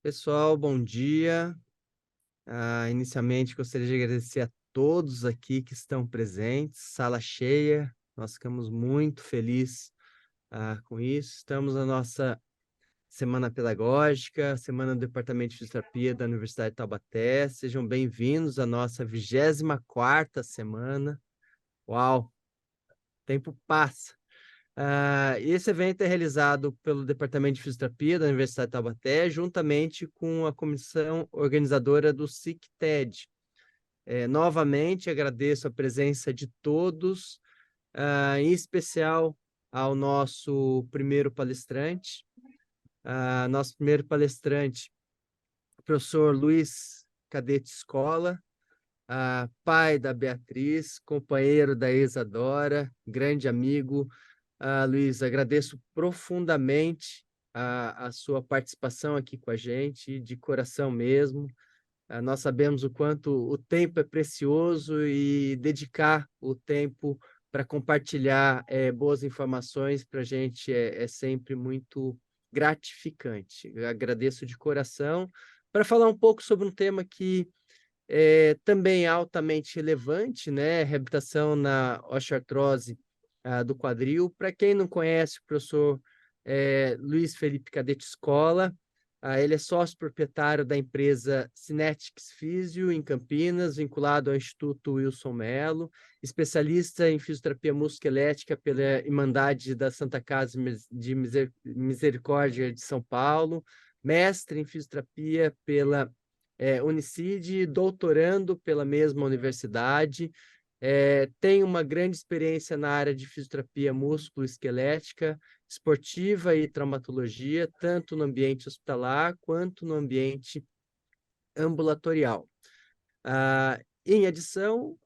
Pessoal, bom dia. Inicialmente, gostaria de agradecer a todos aqui que estão presentes, sala cheia. Nós ficamos muito felizes com isso. Estamos na nossa Semana Pedagógica, Semana do Departamento de Fisioterapia da Universidade de Taubaté. Sejam bem-vindos à nossa 24ª semana. Uau, o tempo passa. Esse evento é realizado pelo Departamento de Fisioterapia da Universidade de Taubaté, juntamente com a comissão organizadora do SICTED. Novamente, agradeço a presença de todos, em especial ao nosso primeiro palestrante. Nosso primeiro palestrante, o professor Luiz Cadete Escola, pai da Beatriz, companheiro da Isadora, grande amigo. Luiz, agradeço profundamente a sua participação aqui com a gente, de coração mesmo. Nós sabemos o quanto o tempo é precioso e dedicar o tempo para compartilhar boas informações para a gente é sempre muito gratificante. Eu agradeço de coração para falar um pouco sobre um tema que também é altamente relevante, né? Reabilitação na osteoartrose do quadril. Para quem não conhece, o professor Luiz Felipe Cadete Escola, ele é sócio proprietário da empresa Cinetics Physio, em Campinas, vinculado ao Instituto Wilson Mello, especialista em fisioterapia musculoesquelética pela Irmandade da Santa Casa de Misericórdia de São Paulo, mestre em fisioterapia pela Unicid, doutorando pela mesma universidade, tem uma grande experiência na área de fisioterapia músculo-esquelética, esportiva e traumatologia, tanto no ambiente hospitalar quanto no ambiente ambulatorial. Em adição,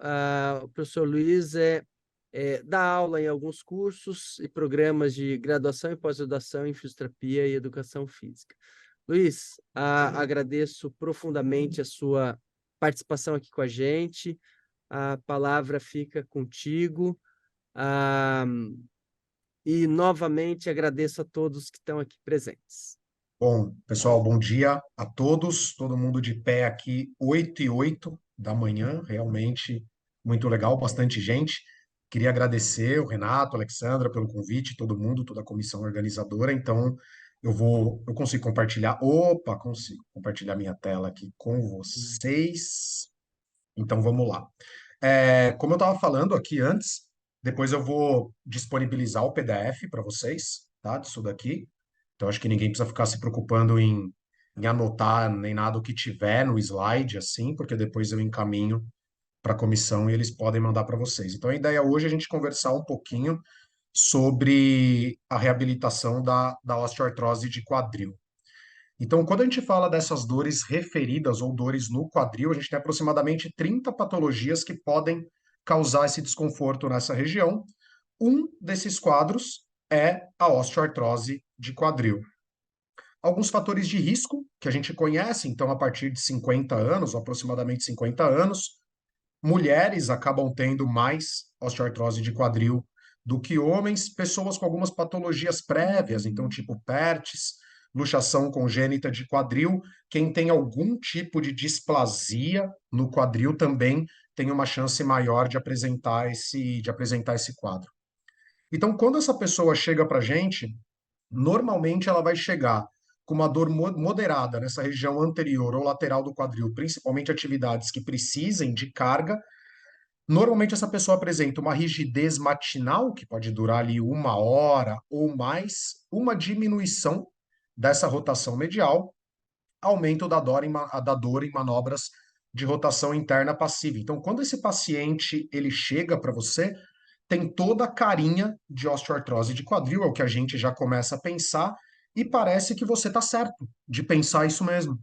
o professor Luiz dá aula em alguns cursos e programas de graduação e pós-graduação em fisioterapia e educação física. Luiz, agradeço profundamente a sua participação aqui com a gente. A palavra fica contigo. E, novamente, agradeço a todos que estão aqui presentes. Bom, pessoal, bom dia a todos, todo mundo de pé aqui, 8h08 da manhã, realmente muito legal, bastante gente. Queria agradecer o Renato, a Alexandra pelo convite, todo mundo, toda a comissão organizadora. Então, eu consigo compartilhar, consigo compartilhar minha tela aqui com vocês. Então, vamos lá. Como eu estava falando aqui antes, depois eu vou disponibilizar o PDF para vocês, tá? Disso daqui. Então, acho que ninguém precisa ficar se preocupando em anotar nem nada o que tiver no slide, assim, porque depois eu encaminho para a comissão e eles podem mandar para vocês. Então, a ideia hoje é a gente conversar um pouquinho sobre a reabilitação da osteoartrose de quadril. Então, quando a gente fala dessas dores referidas ou dores no quadril, a gente tem aproximadamente 30 patologias que podem causar esse desconforto nessa região. Um desses quadros é a osteoartrose de quadril. Alguns fatores de risco que a gente conhece, então, a partir de 50 anos, ou aproximadamente 50 anos, mulheres acabam tendo mais osteoartrose de quadril do que homens, pessoas com algumas patologias prévias, então, tipo PERTS, luxação congênita de quadril, quem tem algum tipo de displasia no quadril também tem uma chance maior de apresentar esse quadro. Então, quando essa pessoa chega para a gente, normalmente ela vai chegar com uma dor moderada nessa região anterior ou lateral do quadril, principalmente atividades que precisem de carga. Normalmente essa pessoa apresenta uma rigidez matinal, que pode durar ali 1 hora ou mais, uma diminuição dessa rotação medial, aumento da dor em manobras de rotação interna passiva. Então, quando esse paciente ele chega para você, tem toda a carinha de osteoartrose de quadril, é o que a gente já começa a pensar, e parece que você está certo de pensar isso mesmo.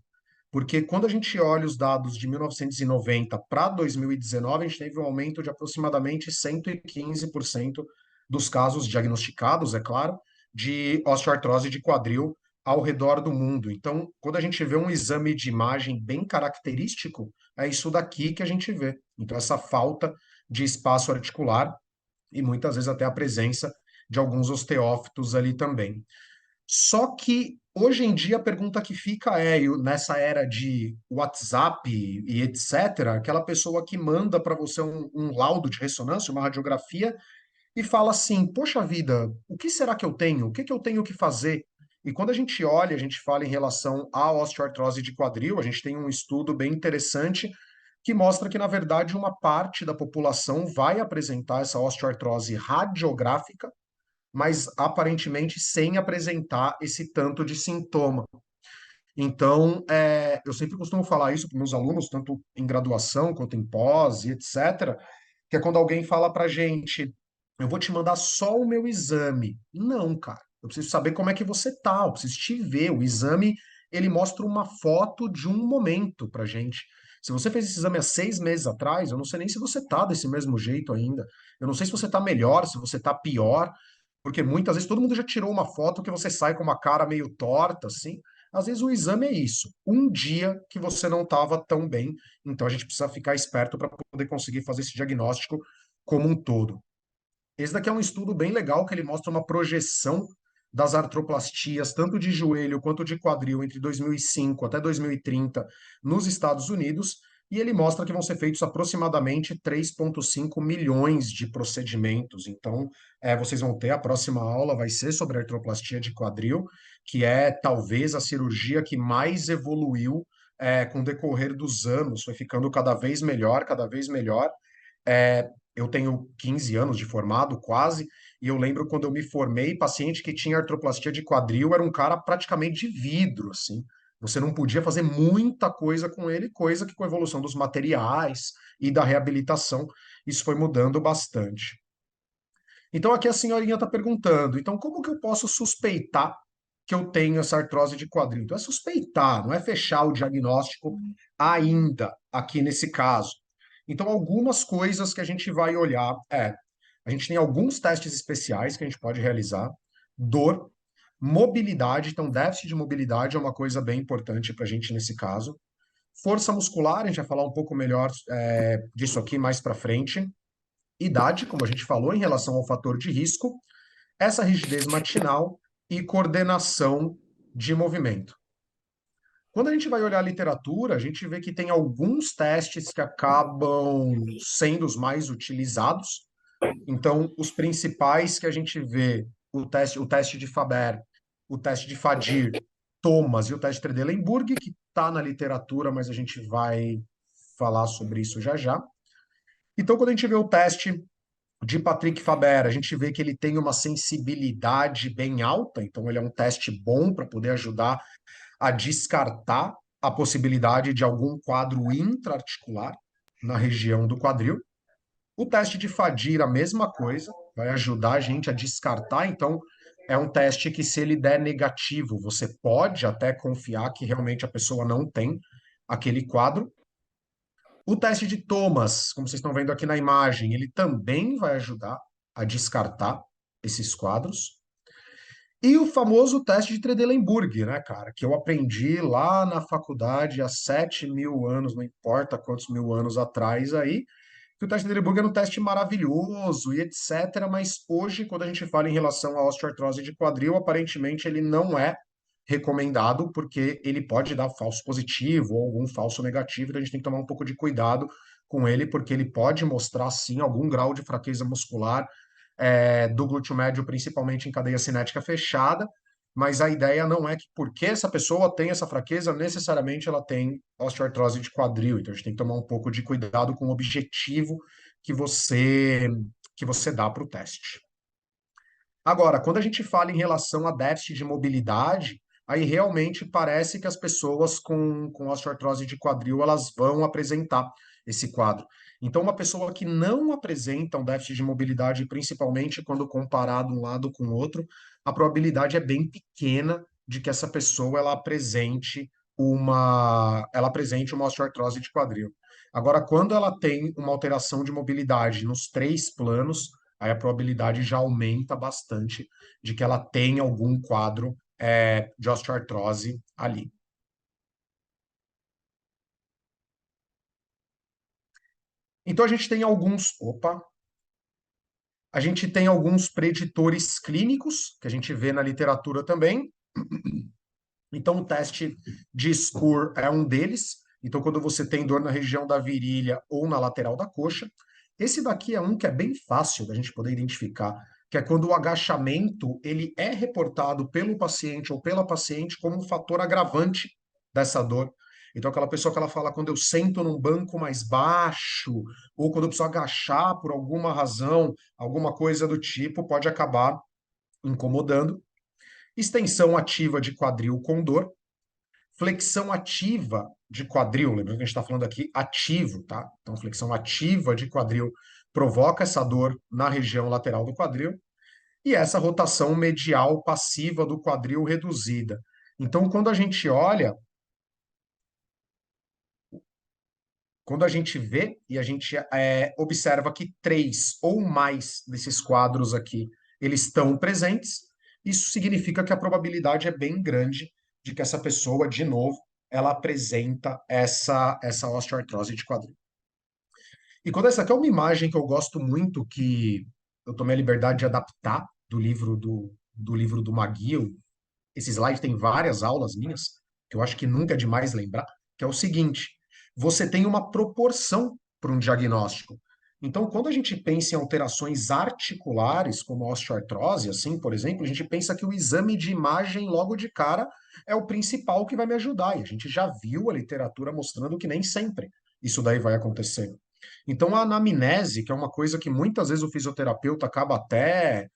Porque quando a gente olha os dados de 1990 para 2019, a gente teve um aumento de aproximadamente 115% dos casos diagnosticados, é claro, de osteoartrose de quadril ao redor do mundo. Então, quando a gente vê um exame de imagem bem característico, é isso daqui que a gente vê. Então, essa falta de espaço articular e muitas vezes até a presença de alguns osteófitos ali também. Só que Hoje em dia, a pergunta que fica é, nessa era de WhatsApp e etc., aquela pessoa que manda para você um laudo de ressonância, uma radiografia, e fala assim: poxa vida, o que será que eu tenho? O que que eu tenho que fazer? E quando a gente olha, a gente fala em relação à osteoartrose de quadril, a gente tem um estudo bem interessante que mostra que, na verdade, uma parte da população vai apresentar essa osteoartrose radiográfica, mas aparentemente sem apresentar esse tanto de sintoma. Então, eu sempre costumo falar isso para meus alunos, tanto em graduação quanto em pós e etc., que é quando alguém fala para gente, eu vou te mandar só o meu exame. Não, cara, eu preciso saber como é que você tá, eu preciso te ver. O exame, ele mostra uma foto de um momento para gente. Se você fez esse exame há 6 meses atrás, eu não sei nem se você tá desse mesmo jeito ainda. Eu não sei se você tá melhor, se você tá pior, porque muitas vezes todo mundo já tirou uma foto que você sai com uma cara meio torta, assim. Às vezes o exame é isso, um dia que você não estava tão bem, então a gente precisa ficar esperto para poder conseguir fazer esse diagnóstico como um todo. Esse daqui é um estudo bem legal que ele mostra uma projeção das artroplastias, tanto de joelho quanto de quadril, entre 2005 até 2030 nos Estados Unidos, e ele mostra que vão ser feitos aproximadamente 3,5 milhões de procedimentos. Então, vocês vão ter, a próxima aula vai ser sobre artroplastia de quadril, que é talvez a cirurgia que mais evoluiu com o decorrer dos anos, foi ficando cada vez melhor, cada vez melhor. Eu tenho 15 anos de formado, quase, e eu lembro quando eu me formei, paciente que tinha artroplastia de quadril era um cara praticamente de vidro, assim. Você não podia fazer muita coisa com ele, coisa que com a evolução dos materiais e da reabilitação, isso foi mudando bastante. Então aqui a senhorinha está perguntando, então como que eu posso suspeitar que eu tenho essa artrose de quadril? Então é suspeitar, não é fechar o diagnóstico ainda, aqui nesse caso. Então algumas coisas que a gente vai olhar a gente tem alguns testes especiais que a gente pode realizar, dor, mobilidade, então déficit de mobilidade é uma coisa bem importante para a gente nesse caso. Força muscular, a gente vai falar um pouco melhor disso aqui mais para frente. Idade, como a gente falou, em relação ao fator de risco, essa rigidez matinal e coordenação de movimento. Quando a gente vai olhar a literatura, a gente vê que tem alguns testes que acabam sendo os mais utilizados. Então, os principais que a gente vê, o teste de Faber, o teste de Fadir, Thomas e o teste de Trendelenburg, que está na literatura, mas a gente vai falar sobre isso já já. Então, quando a gente vê o teste de Patrick Faber, a gente vê que ele tem uma sensibilidade bem alta, então ele é um teste bom para poder ajudar a descartar a possibilidade de algum quadro intraarticular na região do quadril. O teste de Fadir, a mesma coisa, vai ajudar a gente a descartar. Então, é um teste que, se ele der negativo, você pode até confiar que realmente a pessoa não tem aquele quadro. O teste de Thomas, como vocês estão vendo aqui na imagem, ele também vai ajudar a descartar esses quadros. E o famoso teste de Trendelenburg, né, cara, que eu aprendi lá na faculdade há 7.000 anos, não importa quantos mil anos atrás aí, que o teste de Trendelenburg era um teste maravilhoso e etc., mas hoje, quando a gente fala em relação à osteoartrose de quadril, aparentemente ele não é recomendado, porque ele pode dar falso positivo ou algum falso negativo, então a gente tem que tomar um pouco de cuidado com ele, porque ele pode mostrar, sim, algum grau de fraqueza muscular do glúteo médio, principalmente em cadeia cinética fechada, mas a ideia não é que porque essa pessoa tem essa fraqueza, necessariamente ela tem osteoartrose de quadril. Então a gente tem que tomar um pouco de cuidado com o objetivo que você que você dá para o teste. Agora, quando a gente fala em relação a déficit de mobilidade, aí realmente parece que as pessoas com osteoartrose de quadril, elas vão apresentar esse quadro. Então, uma pessoa que não apresenta um déficit de mobilidade, principalmente quando comparado um lado com o outro, a probabilidade é bem pequena de que essa pessoa ela apresente uma osteoartrose de quadril. Agora, quando ela tem uma alteração de mobilidade nos 3 planos, aí a probabilidade já aumenta bastante de que ela tenha algum quadro de osteoartrose ali. Então a gente tem alguns preditores clínicos que a gente vê na literatura também. Então, o teste de SCORE é um deles. Então, quando você tem dor na região da virilha ou na lateral da coxa, esse daqui é um que é bem fácil da gente poder identificar, que é quando o agachamento ele é reportado pelo paciente ou pela paciente como um fator agravante dessa dor. Então, aquela pessoa que ela fala, quando eu sento num banco mais baixo, ou quando eu preciso agachar por alguma razão, alguma coisa do tipo, pode acabar incomodando. Extensão ativa de quadril com dor, flexão ativa de quadril, lembrando que a gente está falando aqui ativo, tá? Então, flexão ativa de quadril provoca essa dor na região lateral do quadril, e essa rotação medial passiva do quadril reduzida. Então, quando a gente vê e a gente observa que três ou mais desses quadros aqui, eles estão presentes, isso significa que a probabilidade é bem grande de que essa pessoa, de novo, ela apresenta essa osteoartrose de quadril. E quando essa aqui é uma imagem que eu gosto muito, que eu tomei a liberdade de adaptar do livro do McGill. Esse slide tem várias aulas minhas, que eu acho que nunca é demais lembrar, que é o seguinte: você tem uma proporção para um diagnóstico. Então, quando a gente pensa em alterações articulares, como a osteoartrose, assim, por exemplo, a gente pensa que o exame de imagem logo de cara é o principal que vai me ajudar. E a gente já viu a literatura mostrando que nem sempre isso daí vai acontecer. Então, a anamnese, que é uma coisa que muitas vezes o fisioterapeuta acaba até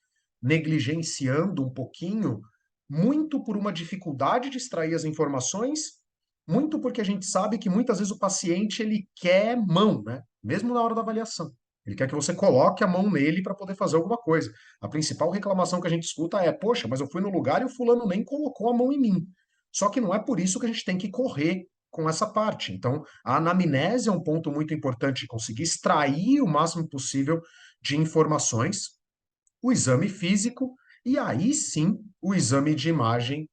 negligenciando um pouquinho, muito por uma dificuldade de extrair as informações, muito porque a gente sabe que muitas vezes o paciente ele quer mão, né? Mesmo na hora da avaliação. Ele quer que você coloque a mão nele para poder fazer alguma coisa. A principal reclamação que a gente escuta é: poxa, mas eu fui no lugar e o fulano nem colocou a mão em mim. Só que não é por isso que a gente tem que correr com essa parte. Então, a anamnese é um ponto muito importante de conseguir extrair o máximo possível de informações, o exame físico, e aí sim o exame de imagem,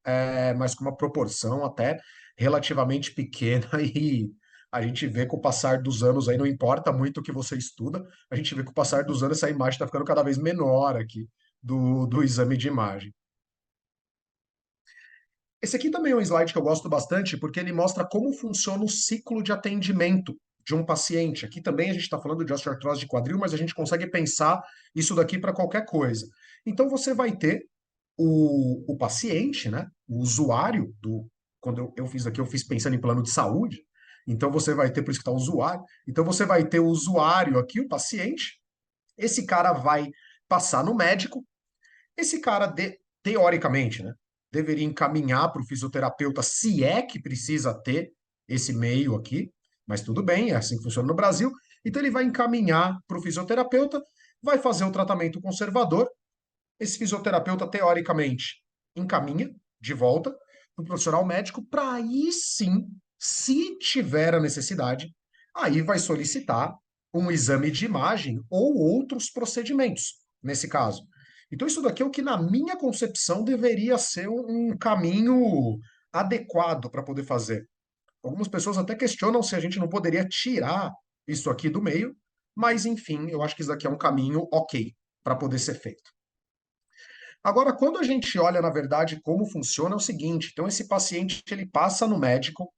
mas com uma proporção até relativamente pequena, e a gente vê com o passar dos anos aí, não importa muito o que você estuda, a gente vê com o passar dos anos essa imagem está ficando cada vez menor aqui do exame de imagem. Esse aqui também é um slide que eu gosto bastante, porque ele mostra como funciona o ciclo de atendimento de um paciente. Aqui também a gente está falando de osteoartrose de quadril, mas a gente consegue pensar isso daqui para qualquer coisa. Então você vai ter o paciente, né? O usuário do. Quando eu fiz aqui, eu fiz pensando em plano de saúde. Então você vai ter, por isso que está usuário. Então você vai ter o usuário aqui, o paciente. Esse cara vai passar no médico. Esse cara, teoricamente, né, deveria encaminhar para o fisioterapeuta, se é que precisa ter esse meio aqui, mas tudo bem, é assim que funciona no Brasil. Então ele vai encaminhar para o fisioterapeuta, vai fazer o tratamento conservador. Esse fisioterapeuta, teoricamente, encaminha de volta para o profissional médico, para aí sim, se tiver a necessidade, aí vai solicitar um exame de imagem ou outros procedimentos, nesse caso. Então, isso daqui é o que, na minha concepção, deveria ser um caminho adequado para poder fazer. Algumas pessoas até questionam se a gente não poderia tirar isso aqui do meio, mas, enfim, eu acho que isso daqui é um caminho ok para poder ser feito. Agora, quando a gente olha, na verdade, como funciona, é o seguinte: então, esse paciente ele passa no médico,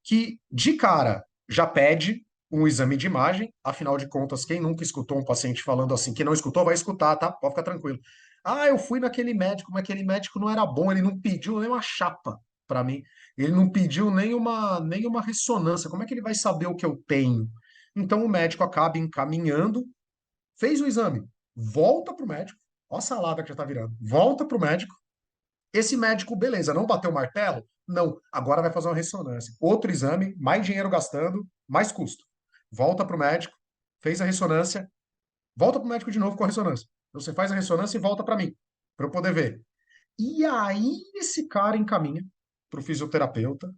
que de cara já pede um exame de imagem. Afinal de contas, quem nunca escutou um paciente falando assim, quem não escutou, vai escutar, tá? Pode ficar tranquilo. Ah, eu fui naquele médico, mas aquele médico não era bom, ele não pediu nem uma chapa para mim, ele não pediu nem uma ressonância. Como é que ele vai saber o que eu tenho? Então, o médico acaba encaminhando, fez o exame, volta para o médico. Ó a salada que já tá virando. Volta pro médico. Esse médico, beleza, não bateu o martelo? Não. Agora vai fazer uma ressonância. Outro exame, mais dinheiro gastando, mais custo. Volta pro médico, fez a ressonância, volta pro médico de novo com a ressonância. Você faz a ressonância e volta para mim, para eu poder ver. E aí esse cara encaminha pro fisioterapeuta,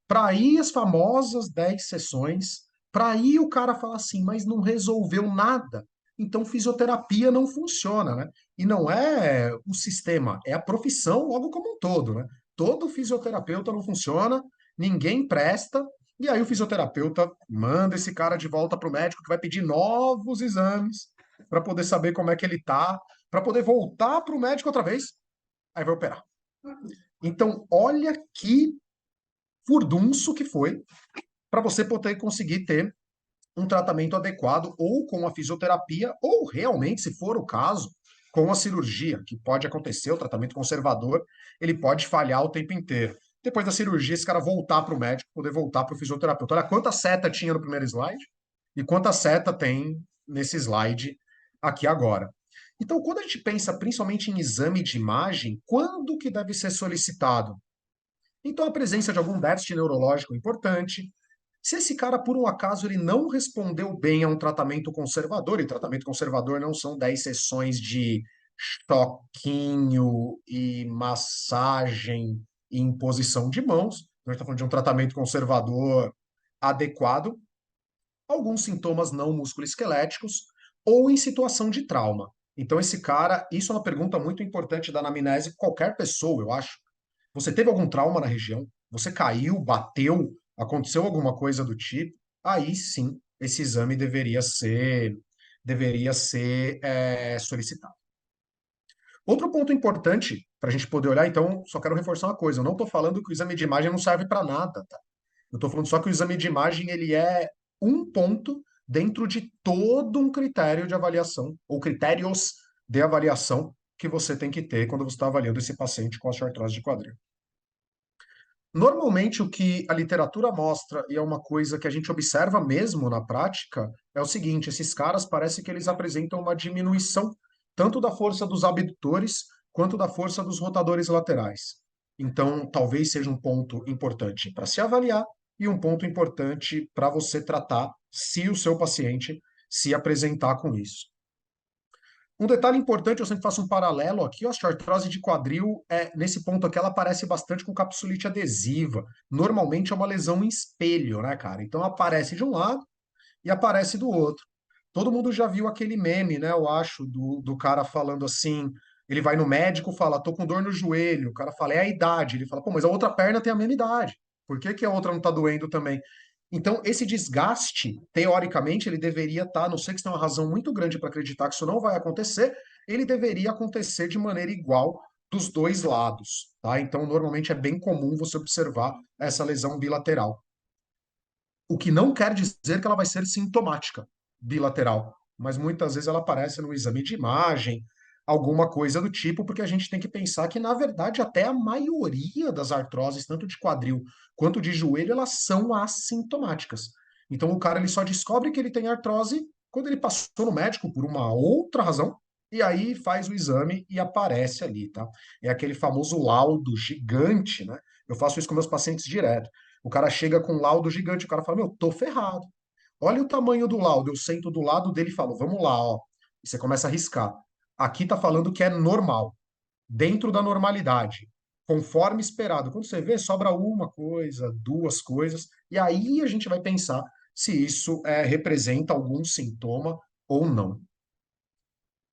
para ir as famosas 10 sessões, para aí o cara fala assim, mas não resolveu nada. Então fisioterapia não funciona, né? E não é o sistema, é a profissão logo como um todo, né? Todo fisioterapeuta não funciona, ninguém presta, e aí o fisioterapeuta manda esse cara de volta para o médico que vai pedir novos exames para poder saber como é que ele tá, para poder voltar para o médico outra vez, aí vai operar. Então, olha que furdunço que foi para você poder conseguir ter um tratamento adequado, ou com a fisioterapia, ou realmente, se for o caso, com a cirurgia, que pode acontecer, o tratamento conservador, ele pode falhar o tempo inteiro. Depois da cirurgia, esse cara voltar para o médico, poder voltar para o fisioterapeuta. Olha quanta seta tinha no primeiro slide e quanta seta tem nesse slide aqui agora. Então, quando a gente pensa principalmente em exame de imagem, quando que deve ser solicitado? Então, a presença de algum déficit neurológico importante. Se esse cara, por um acaso, ele não respondeu bem a um tratamento conservador, e tratamento conservador não são 10 sessões de choquinho e massagem e imposição de mãos, a gente está falando de um tratamento conservador adequado, alguns sintomas não musculoesqueléticos ou em situação de trauma. Então, esse cara, isso é uma pergunta muito importante da anamnese, qualquer pessoa, eu acho. Você teve algum trauma na região? Você caiu, bateu, aconteceu alguma coisa do tipo? Aí sim, esse exame deveria ser solicitado. Outro ponto importante para a gente poder olhar, então, só quero reforçar uma coisa: eu não estou falando que o exame de imagem não serve para nada, tá? Eu estou falando só que o exame de imagem ele é um ponto dentro de todo um critério de avaliação, ou critérios de avaliação que você tem que ter quando você está avaliando esse paciente com osteoartrose de quadril. Normalmente, o que a literatura mostra, e é uma coisa que a gente observa mesmo na prática, é o seguinte: esses caras parece que eles apresentam uma diminuição tanto da força dos abdutores quanto da força dos rotadores laterais. Então, talvez seja um ponto importante para se avaliar e um ponto importante para você tratar se o seu paciente se apresentar com isso. Um detalhe importante, eu sempre faço um paralelo aqui, a osteoartrose de quadril, nesse ponto aqui, ela aparece bastante com capsulite adesiva. Normalmente é uma lesão em espelho, né, cara? Então aparece de um lado e aparece do outro. Todo mundo já viu aquele meme, né, eu acho, do cara falando assim, ele vai no médico, fala, tô com dor no joelho, o cara fala, é a idade. Ele fala, pô, mas a outra perna tem a mesma idade. Por que que a outra não tá doendo também? Então, esse desgaste, teoricamente, ele deveria estar, a não sei que você tem uma razão muito grande para acreditar que isso não vai acontecer, ele deveria acontecer de maneira igual dos dois lados, tá? Então, normalmente é bem comum você observar essa lesão bilateral. O que não quer dizer que ela vai ser sintomática bilateral, mas muitas vezes ela aparece no exame de imagem, alguma coisa do tipo, porque a gente tem que pensar que, na verdade, até a maioria das artroses, tanto de quadril quanto de joelho, elas são assintomáticas. Então, o cara ele só descobre que ele tem artrose quando ele passou no médico por uma outra razão, e aí faz o exame e aparece ali, tá? É aquele famoso laudo gigante, né? Eu faço isso com meus pacientes direto. O cara chega com um laudo gigante, o cara fala, meu, tô ferrado. Olha o tamanho do laudo. Eu sento do lado dele e falo, vamos lá, ó. E você começa a riscar. Aqui tá falando que é normal, dentro da normalidade, conforme esperado. Quando você vê, sobra uma coisa, duas coisas, e aí a gente vai pensar se isso representa algum sintoma ou não.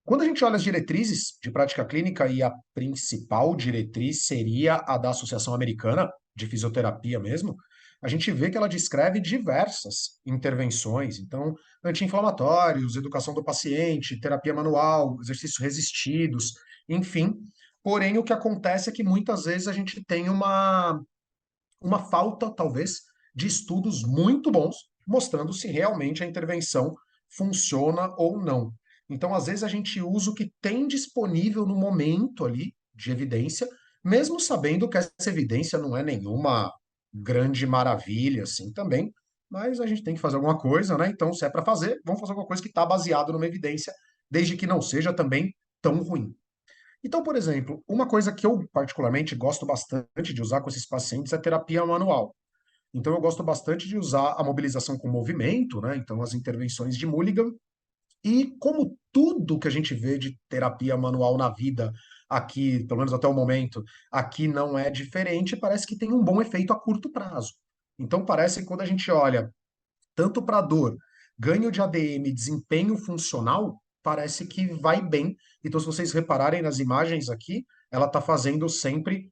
Quando a gente olha as diretrizes de prática clínica, e a principal diretriz seria a da Associação Americana de Fisioterapia mesmo, a gente vê que ela descreve diversas intervenções, então, anti-inflamatórios, educação do paciente, terapia manual, exercícios resistidos, enfim. Porém, o que acontece é que muitas vezes a gente tem uma falta, talvez, de estudos muito bons mostrando se realmente a intervenção funciona ou não. Então, às vezes, a gente usa o que tem disponível no momento ali de evidência, mesmo sabendo que essa evidência não é nenhuma grande maravilha, assim, também, mas a gente tem que fazer alguma coisa, né? Então, se é para fazer, vamos fazer alguma coisa que está baseado numa evidência, desde que não seja também tão ruim. Então, por exemplo, uma coisa que eu particularmente gosto bastante de usar com esses pacientes é terapia manual. Então, eu gosto bastante de usar a mobilização com movimento, né? Então, as intervenções de Mulligan. E como tudo que a gente vê de terapia manual na vida aqui, pelo menos até o momento, aqui não é diferente, parece que tem um bom efeito a curto prazo. Então, parece que quando a gente olha tanto para dor, ganho de ADM, desempenho funcional, parece que vai bem. Então, se vocês repararem nas imagens aqui, ela está fazendo sempre.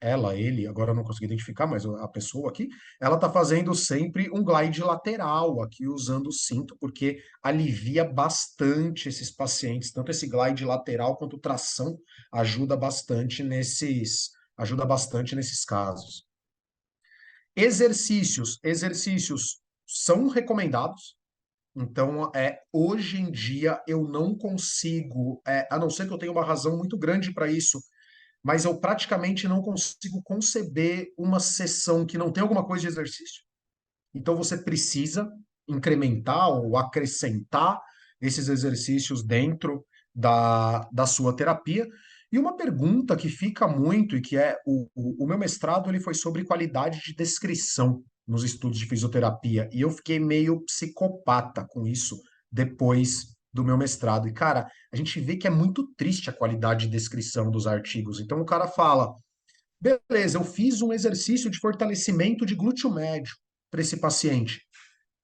Ela, ele, agora eu não consegui identificar, mas a pessoa aqui, ela está fazendo sempre um glide lateral aqui, usando o cinto, porque alivia bastante esses pacientes. Tanto esse glide lateral quanto tração ajuda bastante ajuda bastante nesses casos. Exercícios são recomendados. Então, hoje em dia eu não consigo, a não ser que eu tenha uma razão muito grande para isso, mas eu praticamente não consigo conceber uma sessão que não tem alguma coisa de exercício. Então você precisa incrementar ou acrescentar esses exercícios dentro da sua terapia. E uma pergunta que fica muito e que o meu mestrado ele foi sobre qualidade de descrição nos estudos de fisioterapia e eu fiquei meio psicopata com isso depois do meu mestrado. E cara, a gente vê que é muito triste a qualidade de descrição dos artigos. Então o cara fala beleza, eu fiz um exercício de fortalecimento de glúteo médio para esse paciente.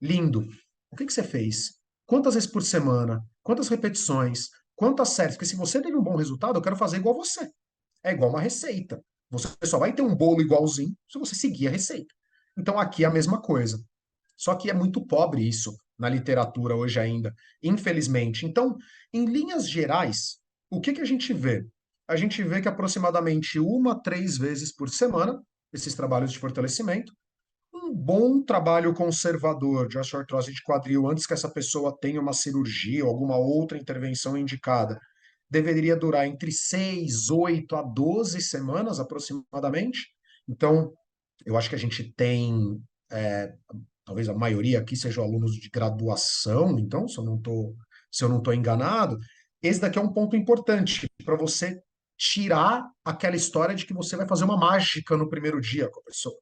Lindo. O que que você fez? Quantas vezes por semana? Quantas repetições? Quantas séries? Porque se você teve um bom resultado, eu quero fazer igual você. É igual uma receita. Você só vai ter um bolo igualzinho se você seguir a receita. Então aqui é a mesma coisa. Só que é muito pobre isso na literatura hoje ainda, infelizmente. Então, em linhas gerais, o que que a gente vê? A gente vê que aproximadamente 1 a 3 vezes por semana, esses trabalhos de fortalecimento, um bom trabalho conservador de osteoartrose de quadril antes que essa pessoa tenha uma cirurgia ou alguma outra intervenção indicada, deveria durar entre 6, 8 a 12 semanas aproximadamente. Então, eu acho que a gente tem talvez a maioria aqui sejam alunos de graduação, então, se eu não estou enganado, esse daqui é um ponto importante para você tirar aquela história de que você vai fazer uma mágica no primeiro dia com a pessoa.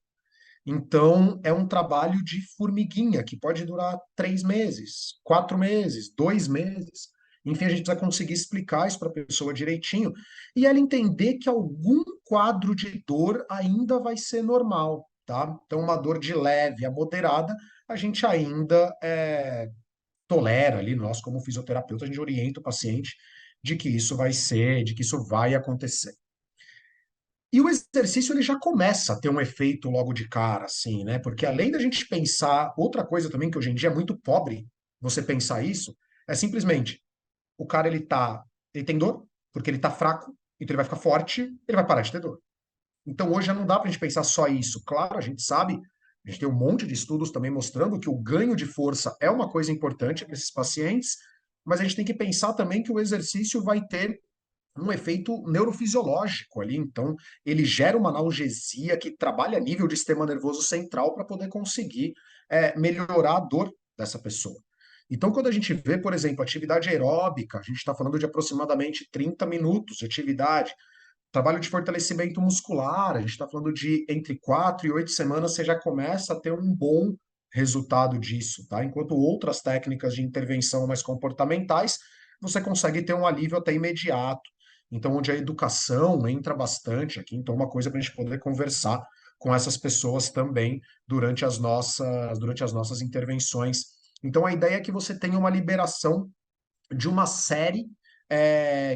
Então, é um trabalho de formiguinha que pode durar 3 meses, 4 meses, 2 meses. Enfim, a gente precisa conseguir explicar isso para a pessoa direitinho e ela entender que algum quadro de dor ainda vai ser normal, tá? Então, uma dor de leve a moderada, a gente ainda tolera ali, nós como fisioterapeuta, a gente orienta o paciente de que isso vai ser, de que isso vai acontecer. E o exercício ele já começa a ter um efeito logo de cara, assim, né? Porque além da gente pensar, outra coisa também que hoje em dia é muito pobre, você pensar isso, é simplesmente o cara ele tem dor, porque ele tá fraco, então ele vai ficar forte, ele vai parar de ter dor. Então hoje já não dá pra gente pensar só isso. Claro, a gente sabe, a gente tem um monte de estudos também mostrando que o ganho de força é uma coisa importante para esses pacientes, mas a gente tem que pensar também que o exercício vai ter um efeito neurofisiológico ali. Então, ele gera uma analgesia que trabalha a nível de sistema nervoso central para poder conseguir melhorar a dor dessa pessoa. Então, quando a gente vê, por exemplo, atividade aeróbica, a gente está falando de aproximadamente 30 minutos de atividade. Trabalho de fortalecimento muscular, a gente está falando de entre 4 e 8 semanas, você já começa a ter um bom resultado disso, tá? Enquanto outras técnicas de intervenção mais comportamentais, você consegue ter um alívio até imediato. Então, onde a educação entra bastante aqui, então, uma coisa para a gente poder conversar com essas pessoas também durante as nossas intervenções. Então, a ideia é que você tenha uma liberação de uma série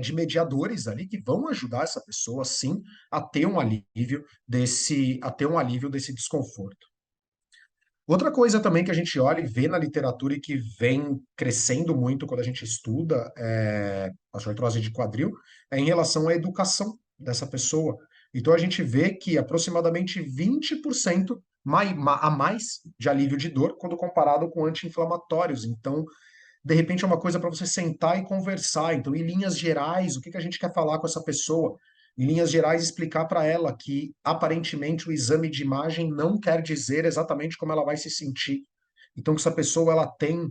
de mediadores ali que vão ajudar essa pessoa, sim, a ter um alívio desse desconforto. Outra coisa também que a gente olha e vê na literatura e que vem crescendo muito quando a gente estuda a artrose de quadril é em relação à educação dessa pessoa. Então a gente vê que aproximadamente 20% a mais de alívio de dor quando comparado com anti-inflamatórios. Então, de repente é uma coisa para você sentar e conversar. Então, em linhas gerais, o que que a gente quer falar com essa pessoa? Em linhas gerais, explicar para ela que aparentemente o exame de imagem não quer dizer exatamente como ela vai se sentir. Então, que essa pessoa ela tem,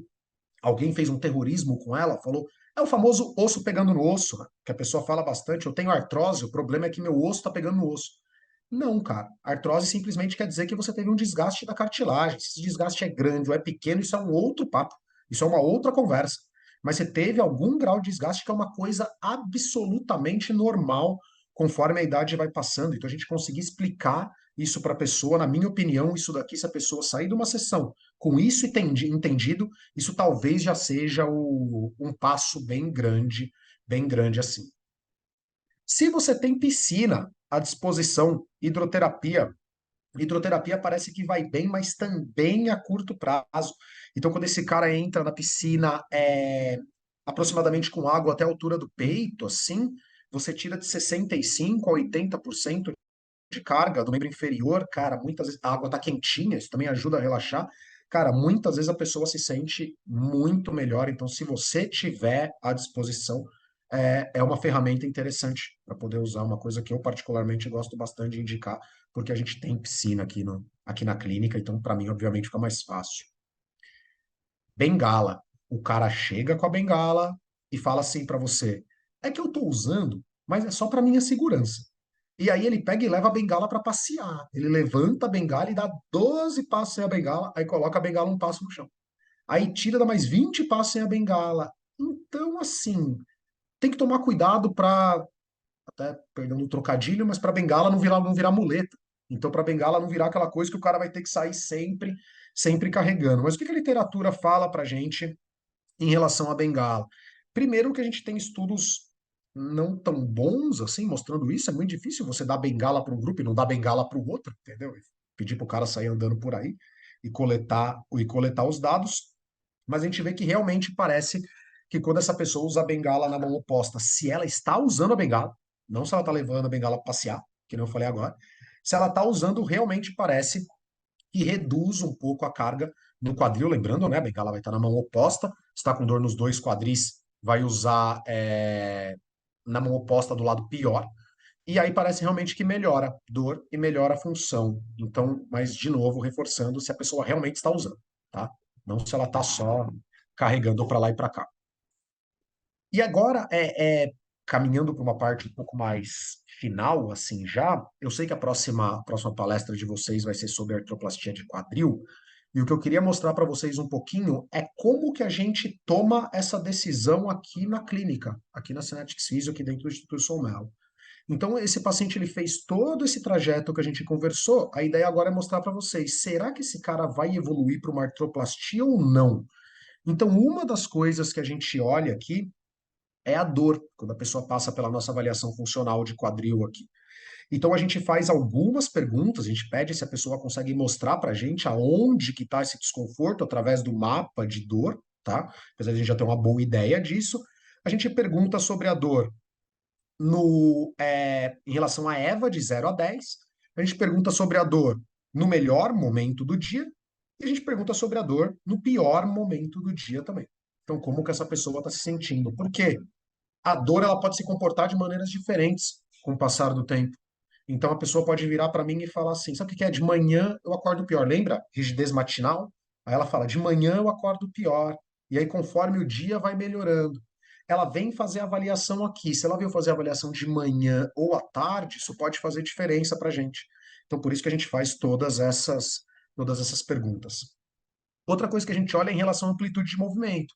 alguém fez um terrorismo com ela, falou, é o famoso osso pegando no osso, né? Que a pessoa fala bastante, eu tenho artrose, o problema é que meu osso está pegando no osso. Não, cara. Artrose simplesmente quer dizer que você teve um desgaste da cartilagem. Se esse desgaste é grande ou é pequeno, isso é um outro papo. Isso é uma outra conversa. Mas você teve algum grau de desgaste que é uma coisa absolutamente normal conforme a idade vai passando. Então a gente conseguir explicar isso para a pessoa, na minha opinião, isso daqui, se a pessoa sair de uma sessão com isso entendido, isso talvez já seja um passo bem grande assim. Se você tem piscina à disposição, hidroterapia parece que vai bem, mas também a curto prazo. Então, quando esse cara entra na piscina aproximadamente com água até a altura do peito, assim, você tira de 65% a 80% de carga do membro inferior, cara, muitas vezes a água tá quentinha, isso também ajuda a relaxar. Cara, muitas vezes a pessoa se sente muito melhor. Então, se você tiver à disposição, é uma ferramenta interessante para poder usar, uma coisa que eu particularmente gosto bastante de indicar, porque a gente tem piscina aqui, aqui na clínica, então para mim, obviamente, fica mais fácil. Bengala. O cara chega com a bengala e fala assim para você: é que eu tô usando, mas é só para minha segurança. E aí ele pega e leva a bengala para passear. Ele levanta a bengala e dá 12 passos sem a bengala, aí coloca a bengala um passo no chão. Aí tira, dá mais 20 passos sem a bengala. Então, assim, tem que tomar cuidado para, até perdão do trocadilho, mas para bengala não virar muleta. Então, para bengala não virar aquela coisa que o cara vai ter que sair sempre carregando. Mas o que que a literatura fala para gente em relação à bengala? Primeiro que a gente tem estudos não tão bons assim, mostrando isso. É muito difícil você dar bengala para um grupo e não dar bengala para o outro, entendeu? Pedir para o cara sair andando por aí e coletar os dados. Mas a gente vê que realmente parece que quando essa pessoa usa a bengala na mão oposta, se ela está usando a bengala, não se ela está levando a bengala para passear, que nem eu falei agora, se ela está usando, realmente parece que reduz um pouco a carga no quadril. Lembrando, né, a bengala vai estar na mão oposta, está com dor nos dois quadris, vai usar na mão oposta do lado pior. E aí parece realmente que melhora dor e melhora a função. Então, mas de novo, reforçando se a pessoa realmente está usando, tá? Não se ela está só carregando para lá e para cá. E agora, caminhando para uma parte um pouco mais final, assim, já, eu sei que a próxima palestra de vocês vai ser sobre artroplastia de quadril, e o que eu queria mostrar para vocês um pouquinho é como que a gente toma essa decisão aqui na clínica, aqui na Synetics Physio, aqui dentro do Instituto São Melo. Então, esse paciente ele fez todo esse trajeto que a gente conversou. A ideia agora é mostrar para vocês, será que esse cara vai evoluir para uma artroplastia ou não? Então, uma das coisas que a gente olha aqui é a dor, quando a pessoa passa pela nossa avaliação funcional de quadril aqui. Então a gente faz algumas perguntas, a gente pede se a pessoa consegue mostrar para a gente aonde que está esse desconforto através do mapa de dor, tá? Apesar de a gente já ter uma boa ideia disso. A gente pergunta sobre a dor em relação a EVA de 0 a 10. A gente pergunta sobre a dor no melhor momento do dia e a gente pergunta sobre a dor no pior momento do dia também. Então, como que essa pessoa está se sentindo? Por quê? A dor ela pode se comportar de maneiras diferentes com o passar do tempo. Então a pessoa pode virar para mim e falar assim: sabe o que é? De manhã eu acordo pior. Lembra? Rigidez matinal? Aí ela fala: de manhã eu acordo pior. E aí, conforme o dia vai melhorando, ela vem fazer a avaliação aqui. Se ela veio fazer a avaliação de manhã ou à tarde, isso pode fazer diferença para a gente. Então, por isso que a gente faz todas essas perguntas. Outra coisa que a gente olha é em relação à amplitude de movimento.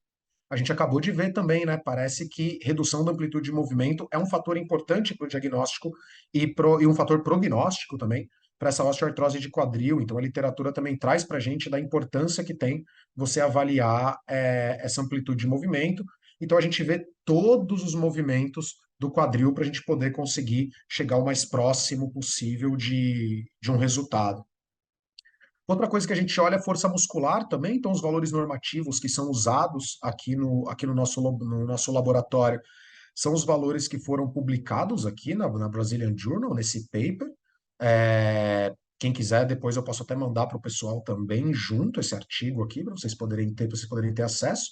A gente acabou de ver também, né? Parece que redução da amplitude de movimento é um fator importante para o diagnóstico e um fator prognóstico também para essa osteoartrose de quadril. Então, a literatura também traz para a gente da importância que tem você avaliar essa amplitude de movimento. Então, a gente vê todos os movimentos do quadril para a gente poder conseguir chegar o mais próximo possível de um resultado. Outra coisa que a gente olha é a força muscular também, então os valores normativos que são usados aqui no nosso laboratório são os valores que foram publicados aqui na Brazilian Journal, nesse paper. Quem quiser, depois eu posso até mandar para o pessoal também junto esse artigo aqui, para vocês poderem ter acesso.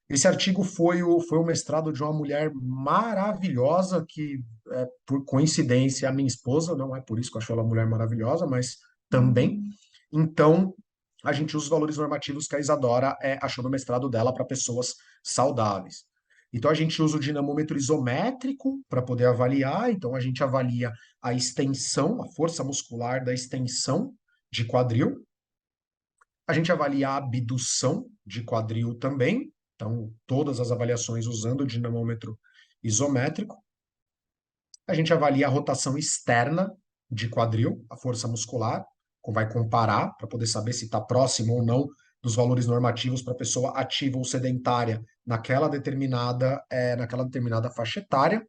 Esse artigo foi o mestrado de uma mulher maravilhosa, que, por coincidência, é a minha esposa, não é por isso que eu acho ela uma mulher maravilhosa, mas também. Então, a gente usa os valores normativos que a Isadora achou no mestrado dela para pessoas saudáveis. Então, a gente usa o dinamômetro isométrico para poder avaliar. Então, a gente avalia a extensão, a força muscular da extensão de quadril. A gente avalia a abdução de quadril também. Então, todas as avaliações usando o dinamômetro isométrico. A gente avalia a rotação externa de quadril, a força muscular, vai comparar para poder saber se está próximo ou não dos valores normativos para a pessoa ativa ou sedentária naquela determinada faixa etária.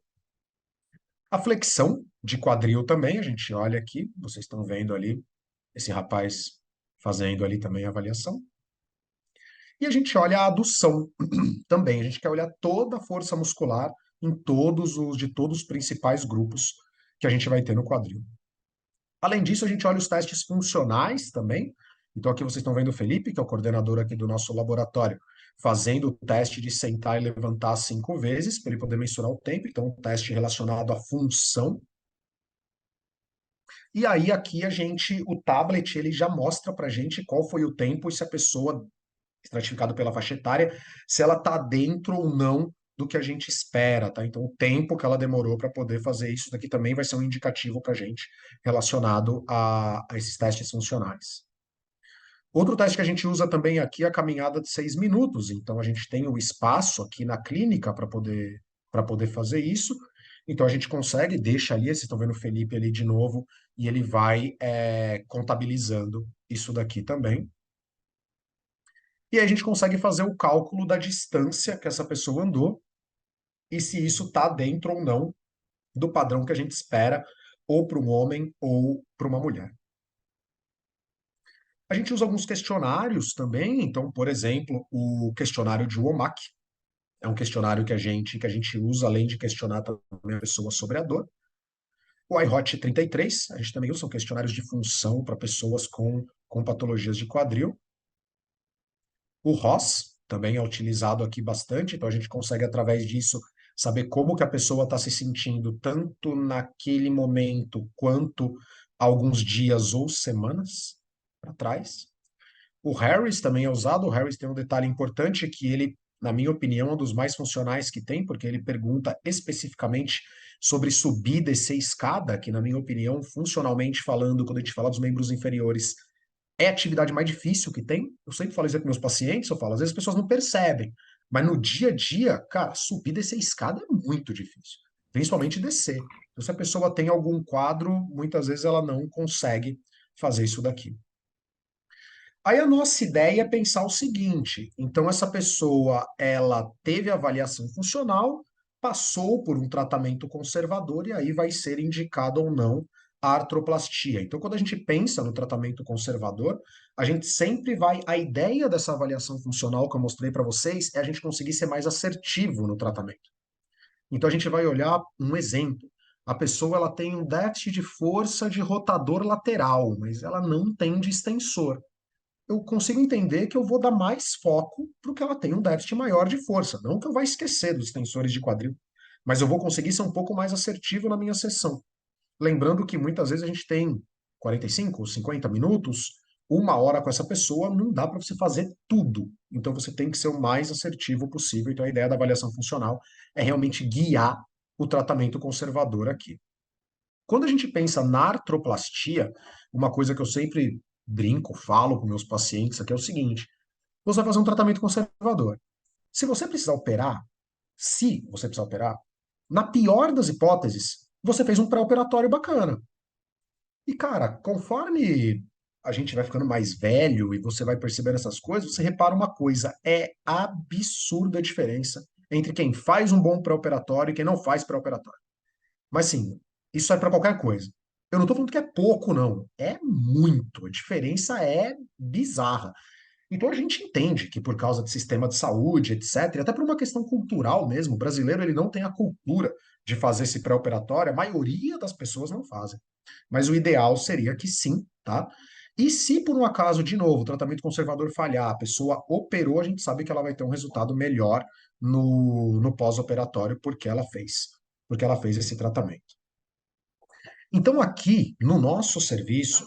A flexão de quadril também, a gente olha aqui, vocês estão vendo ali esse rapaz fazendo ali também a avaliação. E a gente olha a adução também, a gente quer olhar toda a força muscular de todos os principais grupos que a gente vai ter no quadril. Além disso, a gente olha os testes funcionais também. Então, aqui vocês estão vendo o Felipe, que é o coordenador aqui do nosso laboratório, fazendo o teste de sentar e levantar 5 vezes, para ele poder mensurar o tempo. Então, um teste relacionado à função. E aí, aqui o tablet, ele já mostra para a gente qual foi o tempo e se a pessoa, estratificado pela faixa etária, se ela está dentro ou não do que a gente espera, tá? Então, o tempo que ela demorou para poder fazer isso daqui também vai ser um indicativo para a gente relacionado a esses testes funcionais. Outro teste que a gente usa também aqui é a caminhada de 6 minutos. Então, a gente tem o espaço aqui na clínica para poder fazer isso. Então, a gente consegue, deixa ali, vocês estão vendo o Felipe ali de novo, e ele vai contabilizando isso daqui também. E aí a gente consegue fazer o cálculo da distância que essa pessoa andou e se isso está dentro ou não do padrão que a gente espera, ou para um homem ou para uma mulher. A gente usa alguns questionários também, então, por exemplo, o questionário de WOMAC é um questionário que a gente usa, além de questionar também a pessoa sobre a dor. O IHOT 33, a gente também usa, são questionários de função para pessoas com patologias de quadril. O ROS também é utilizado aqui bastante, então a gente consegue, através disso, saber como que a pessoa está se sentindo, tanto naquele momento, quanto alguns dias ou semanas para trás. O Harris também é usado. O Harris tem um detalhe importante que ele, na minha opinião, é um dos mais funcionais que tem, porque ele pergunta especificamente sobre subir e descer escada, que, na minha opinião, funcionalmente falando, quando a gente fala dos membros inferiores, é a atividade mais difícil que tem. Eu sempre falo isso com meus pacientes, eu falo, às vezes as pessoas não percebem, mas no dia a dia, cara, subir e descer escada é muito difícil, principalmente descer. Então, se a pessoa tem algum quadro, muitas vezes ela não consegue fazer isso daqui. Aí a nossa ideia é pensar o seguinte: então essa pessoa, ela teve avaliação funcional, passou por um tratamento conservador e aí vai ser indicado ou não a artroplastia. Então, quando a gente pensa no tratamento conservador, a gente sempre vai. A ideia dessa avaliação funcional que eu mostrei para vocês é a gente conseguir ser mais assertivo no tratamento. Então, a gente vai olhar um exemplo. A pessoa ela tem um déficit de força de rotador lateral, mas ela não tem de extensor. Eu consigo entender que eu vou dar mais foco para o que ela tem um déficit maior de força. Não que eu vá esquecer dos tensores de quadril, mas eu vou conseguir ser um pouco mais assertivo na minha sessão. Lembrando que muitas vezes a gente tem 45, 50 minutos, 1 hora com essa pessoa, não dá para você fazer tudo. Então você tem que ser o mais assertivo possível. Então a ideia da avaliação funcional é realmente guiar o tratamento conservador aqui. Quando a gente pensa na artroplastia, uma coisa que eu sempre brinco, falo com meus pacientes aqui é o seguinte: você vai fazer um tratamento conservador. Se você precisar operar, se você precisar operar, na pior das hipóteses, você fez um pré-operatório bacana. E, cara, conforme a gente vai ficando mais velho e você vai percebendo essas coisas, você repara uma coisa: é absurda a diferença entre quem faz um bom pré-operatório e quem não faz pré-operatório. Mas sim, isso é para qualquer coisa. Eu não estou falando que é pouco, não. É muito. A diferença é bizarra. Então a gente entende que por causa do sistema de saúde, etc., e até por uma questão cultural mesmo, o brasileiro ele não tem a cultura de fazer esse pré-operatório, a maioria das pessoas não fazem. Mas o ideal seria que sim, tá? E se por um acaso, de novo, o tratamento conservador falhar, a pessoa operou, a gente sabe que ela vai ter um resultado melhor no pós-operatório porque ela fez esse tratamento. Então, aqui no nosso serviço,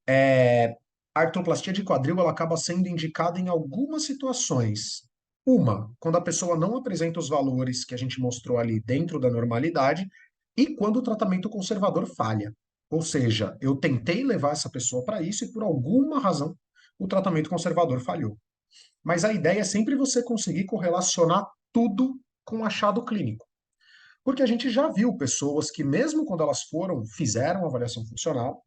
a artroplastia de quadril ela acaba sendo indicada em algumas situações. Uma, quando a pessoa não apresenta os valores que a gente mostrou ali dentro da normalidade, e quando o tratamento conservador falha. Ou seja, eu tentei levar essa pessoa para isso e por alguma razão o tratamento conservador falhou. Mas a ideia é sempre você conseguir correlacionar tudo com o achado clínico. Porque a gente já viu pessoas que, mesmo quando elas fizeram avaliação funcional,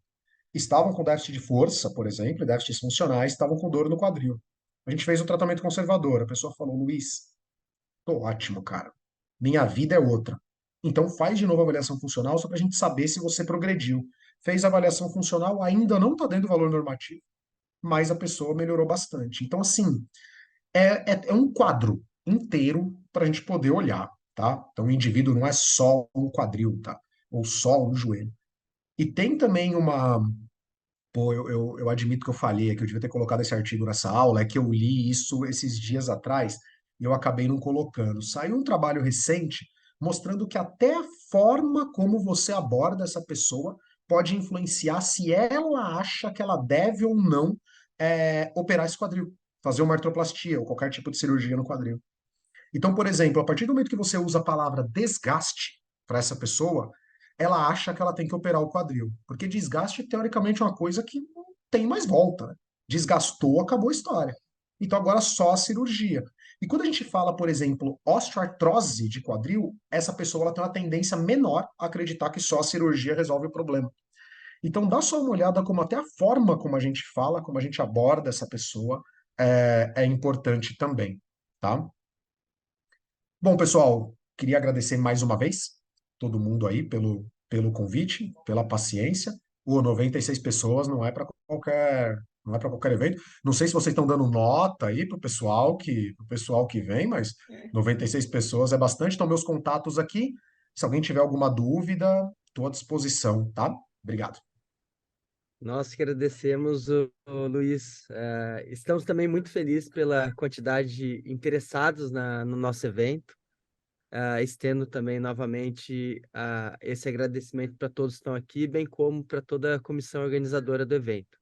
estavam com déficit de força, por exemplo, e déficits funcionais, estavam com dor no quadril. A gente fez o tratamento conservador. A pessoa falou: Luiz, tô ótimo, cara. Minha vida é outra. Então faz de novo a avaliação funcional só para a gente saber se você progrediu. Fez a avaliação funcional, ainda não está dentro do valor normativo, mas a pessoa melhorou bastante. Então, assim, é um quadro inteiro para a gente poder olhar, tá? Então, o indivíduo não é só um quadril, tá? Ou só um joelho. E tem também uma. Pô, eu admito que eu falhei, que eu devia ter colocado esse artigo nessa aula, é que eu li isso esses dias atrás e eu acabei não colocando. Saiu um trabalho recente mostrando que até a forma como você aborda essa pessoa pode influenciar se ela acha que ela deve ou não operar esse quadril, fazer uma artroplastia ou qualquer tipo de cirurgia no quadril. Então, por exemplo, a partir do momento que você usa a palavra desgaste para essa pessoa, ela acha que ela tem que operar o quadril. Porque desgaste, teoricamente, é uma coisa que não tem mais volta, né? Desgastou, acabou a história. Então, agora só a cirurgia. E quando a gente fala, por exemplo, osteoartrose de quadril, essa pessoa ela tem uma tendência menor a acreditar que só a cirurgia resolve o problema. Então, dá só uma olhada como até a forma como a gente fala, como a gente aborda essa pessoa é importante também, tá? Bom, pessoal, queria agradecer mais uma vez todo mundo aí pelo convite, pela paciência. O 96 pessoas não é para qualquer evento. Não sei se vocês estão dando nota aí pro pessoal que vem, mas 96 pessoas é bastante. Então, meus contatos aqui. Se alguém tiver alguma dúvida, estou à disposição, tá? Obrigado. Nós que agradecemos, o Luiz. Estamos também muito felizes pela quantidade de interessados no nosso evento. Estendo também novamente esse agradecimento para todos que estão aqui, bem como para toda a comissão organizadora do evento.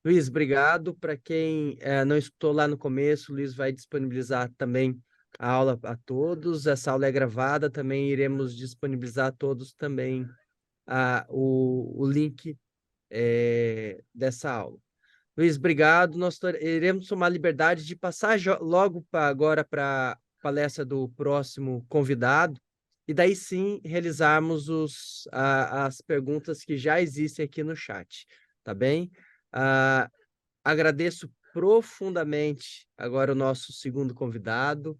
Luiz, obrigado. Para quem não escutou lá no começo, o Luiz vai disponibilizar também a aula a todos. Essa aula é gravada, também iremos disponibilizar a todos também o link dessa aula. Luiz, obrigado. Nós iremos tomar a liberdade de passar logo agora para a palestra do próximo convidado, e daí sim realizarmos as perguntas que já existem aqui no chat, tá bem? Agradeço profundamente agora o nosso segundo convidado,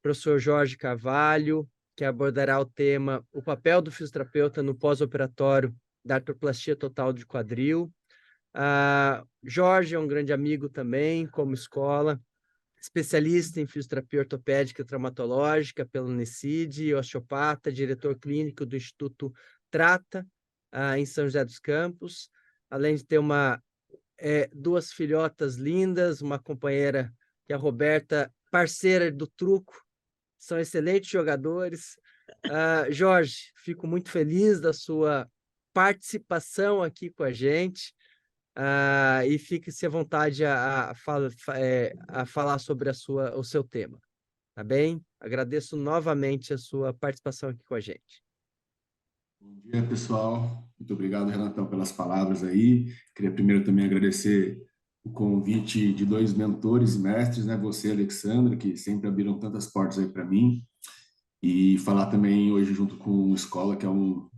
professor Jorge Carvalho, que abordará o tema o papel do fisioterapeuta no pós-operatório da artroplastia total de quadril. Jorge é um grande amigo também, como escola, especialista em fisioterapia ortopédica e traumatológica pela Unicid, osteopata, diretor clínico do Instituto Trata, em São José dos Campos, além de ter duas filhotas lindas, uma companheira que é a Roberta, parceira do truco, são excelentes jogadores. Jorge, fico muito feliz da sua participação aqui com a gente. E fique-se à vontade a falar sobre o seu tema, tá bem? Agradeço novamente a sua participação aqui com a gente. Bom dia, pessoal. Muito obrigado, Renatão, pelas palavras aí. Queria primeiro também agradecer o convite de dois mentores e mestres, né? Você e a Alexandra, que sempre abriram tantas portas aí para mim. E falar também hoje junto com o Escola, que é um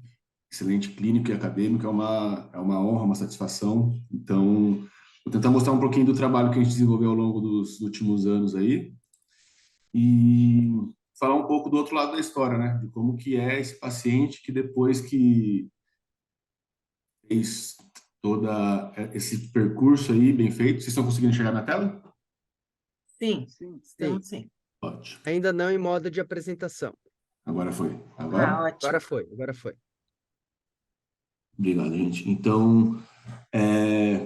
excelente clínico e acadêmico, é uma honra, uma satisfação. Então, vou tentar mostrar um pouquinho do trabalho que a gente desenvolveu ao longo dos últimos anos aí e falar um pouco do outro lado da história, né? De como que é esse paciente que depois que fez toda esse percurso aí bem feito. Vocês estão conseguindo enxergar na tela? Sim, Sim. estamos sim. Ótimo. Ainda não em modo de apresentação. Agora foi. Agora? Ótimo. Agora foi. Obrigado, gente. Então,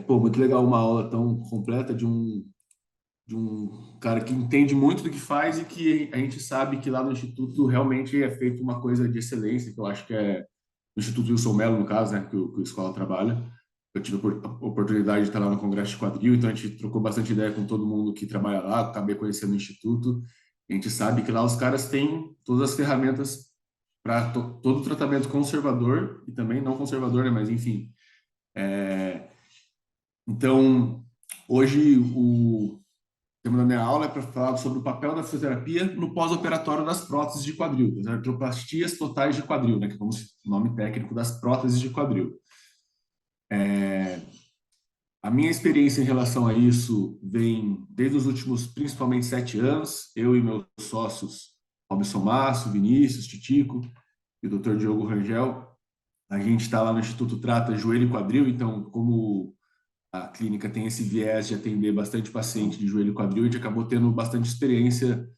muito legal uma aula tão completa de um cara que entende muito do que faz e que a gente sabe que lá no Instituto realmente é feito uma coisa de excelência, que eu acho que é no Instituto Wilson Mello, no caso, né, que a escola trabalha. Eu tive a oportunidade de estar lá no Congresso de Quadril, então a gente trocou bastante ideia com todo mundo que trabalha lá, acabei conhecendo o Instituto. A gente sabe que lá os caras têm todas as ferramentas para todo o tratamento conservador e também não conservador, né, mas enfim. Então, hoje o tema da minha aula é para falar sobre o papel da fisioterapia no pós-operatório das próteses de quadril, das artroplastias totais de quadril, né, que é o nome técnico das próteses de quadril. A minha experiência em relação a isso vem desde os últimos, principalmente, 7 anos. Eu e meus sócios, Robson Masso, Vinícius, Titico e o Dr. Diogo Rangel, a gente está lá no Instituto Trata Joelho e Quadril, então, como a clínica tem esse viés de atender bastante paciente de joelho e quadril, a gente acabou tendo bastante experiência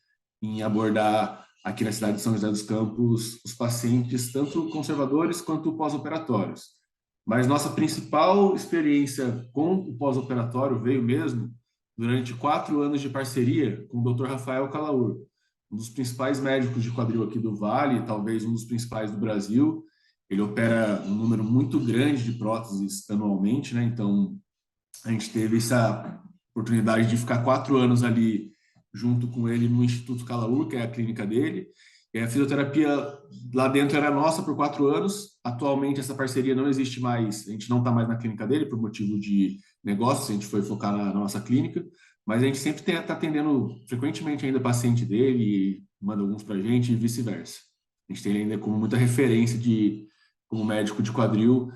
em abordar aqui na cidade de São José dos Campos os pacientes, tanto conservadores quanto pós-operatórios. Mas nossa principal experiência com o pós-operatório veio mesmo durante 4 anos de parceria com o Dr. Rafael Calaur, um dos principais médicos de quadril aqui do Vale, talvez um dos principais do Brasil. Ele opera um número muito grande de próteses anualmente, né? Então, a gente teve essa oportunidade de ficar 4 anos ali junto com ele no Instituto Calaur, que é a clínica dele. E a fisioterapia lá dentro era nossa por 4 anos. Atualmente essa parceria não existe mais. A gente não está mais na clínica dele por motivo de negócio. A gente foi focar na nossa clínica, mas a gente sempre está atendendo frequentemente ainda paciente dele e manda alguns para a gente e vice-versa. A gente tem ele ainda como muita referência como médico de quadril.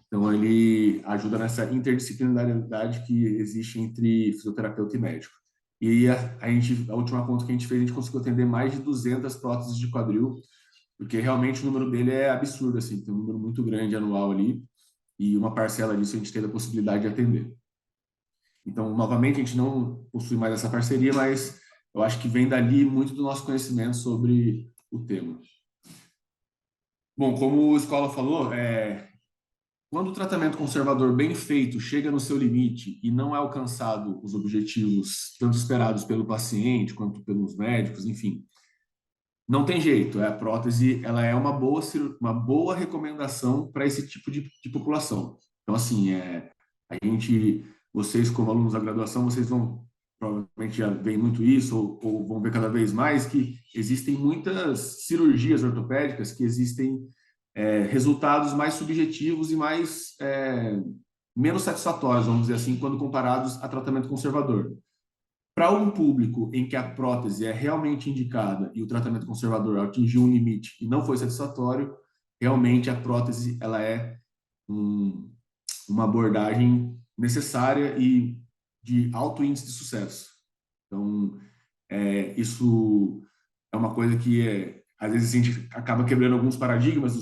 Então, ele ajuda nessa interdisciplinaridade que existe entre fisioterapeuta e médico. E a última conta que a gente fez, a gente conseguiu atender mais de 200 próteses de quadril, porque realmente o número dele é absurdo, assim, tem um número muito grande anual ali, e uma parcela disso a gente teve a possibilidade de atender. Então, novamente, a gente não possui mais essa parceria, mas eu acho que vem dali muito do nosso conhecimento sobre o tema. Bom, como a escola falou, quando o tratamento conservador bem feito chega no seu limite e não é alcançado os objetivos tanto esperados pelo paciente quanto pelos médicos, enfim, não tem jeito. A prótese, ela é uma boa recomendação para esse tipo de população. Então, assim, vocês como alunos da graduação, vocês vão provavelmente já veem muito isso ou vão ver cada vez mais que existem muitas cirurgias ortopédicas que existem resultados mais subjetivos e menos satisfatórios, vamos dizer assim, quando comparados a tratamento conservador. Para um público em que a prótese é realmente indicada e o tratamento conservador atingiu um limite e não foi satisfatório, realmente a prótese ela é uma abordagem necessária e de alto índice de sucesso. Então, isso é uma coisa que às vezes a gente acaba quebrando alguns paradigmas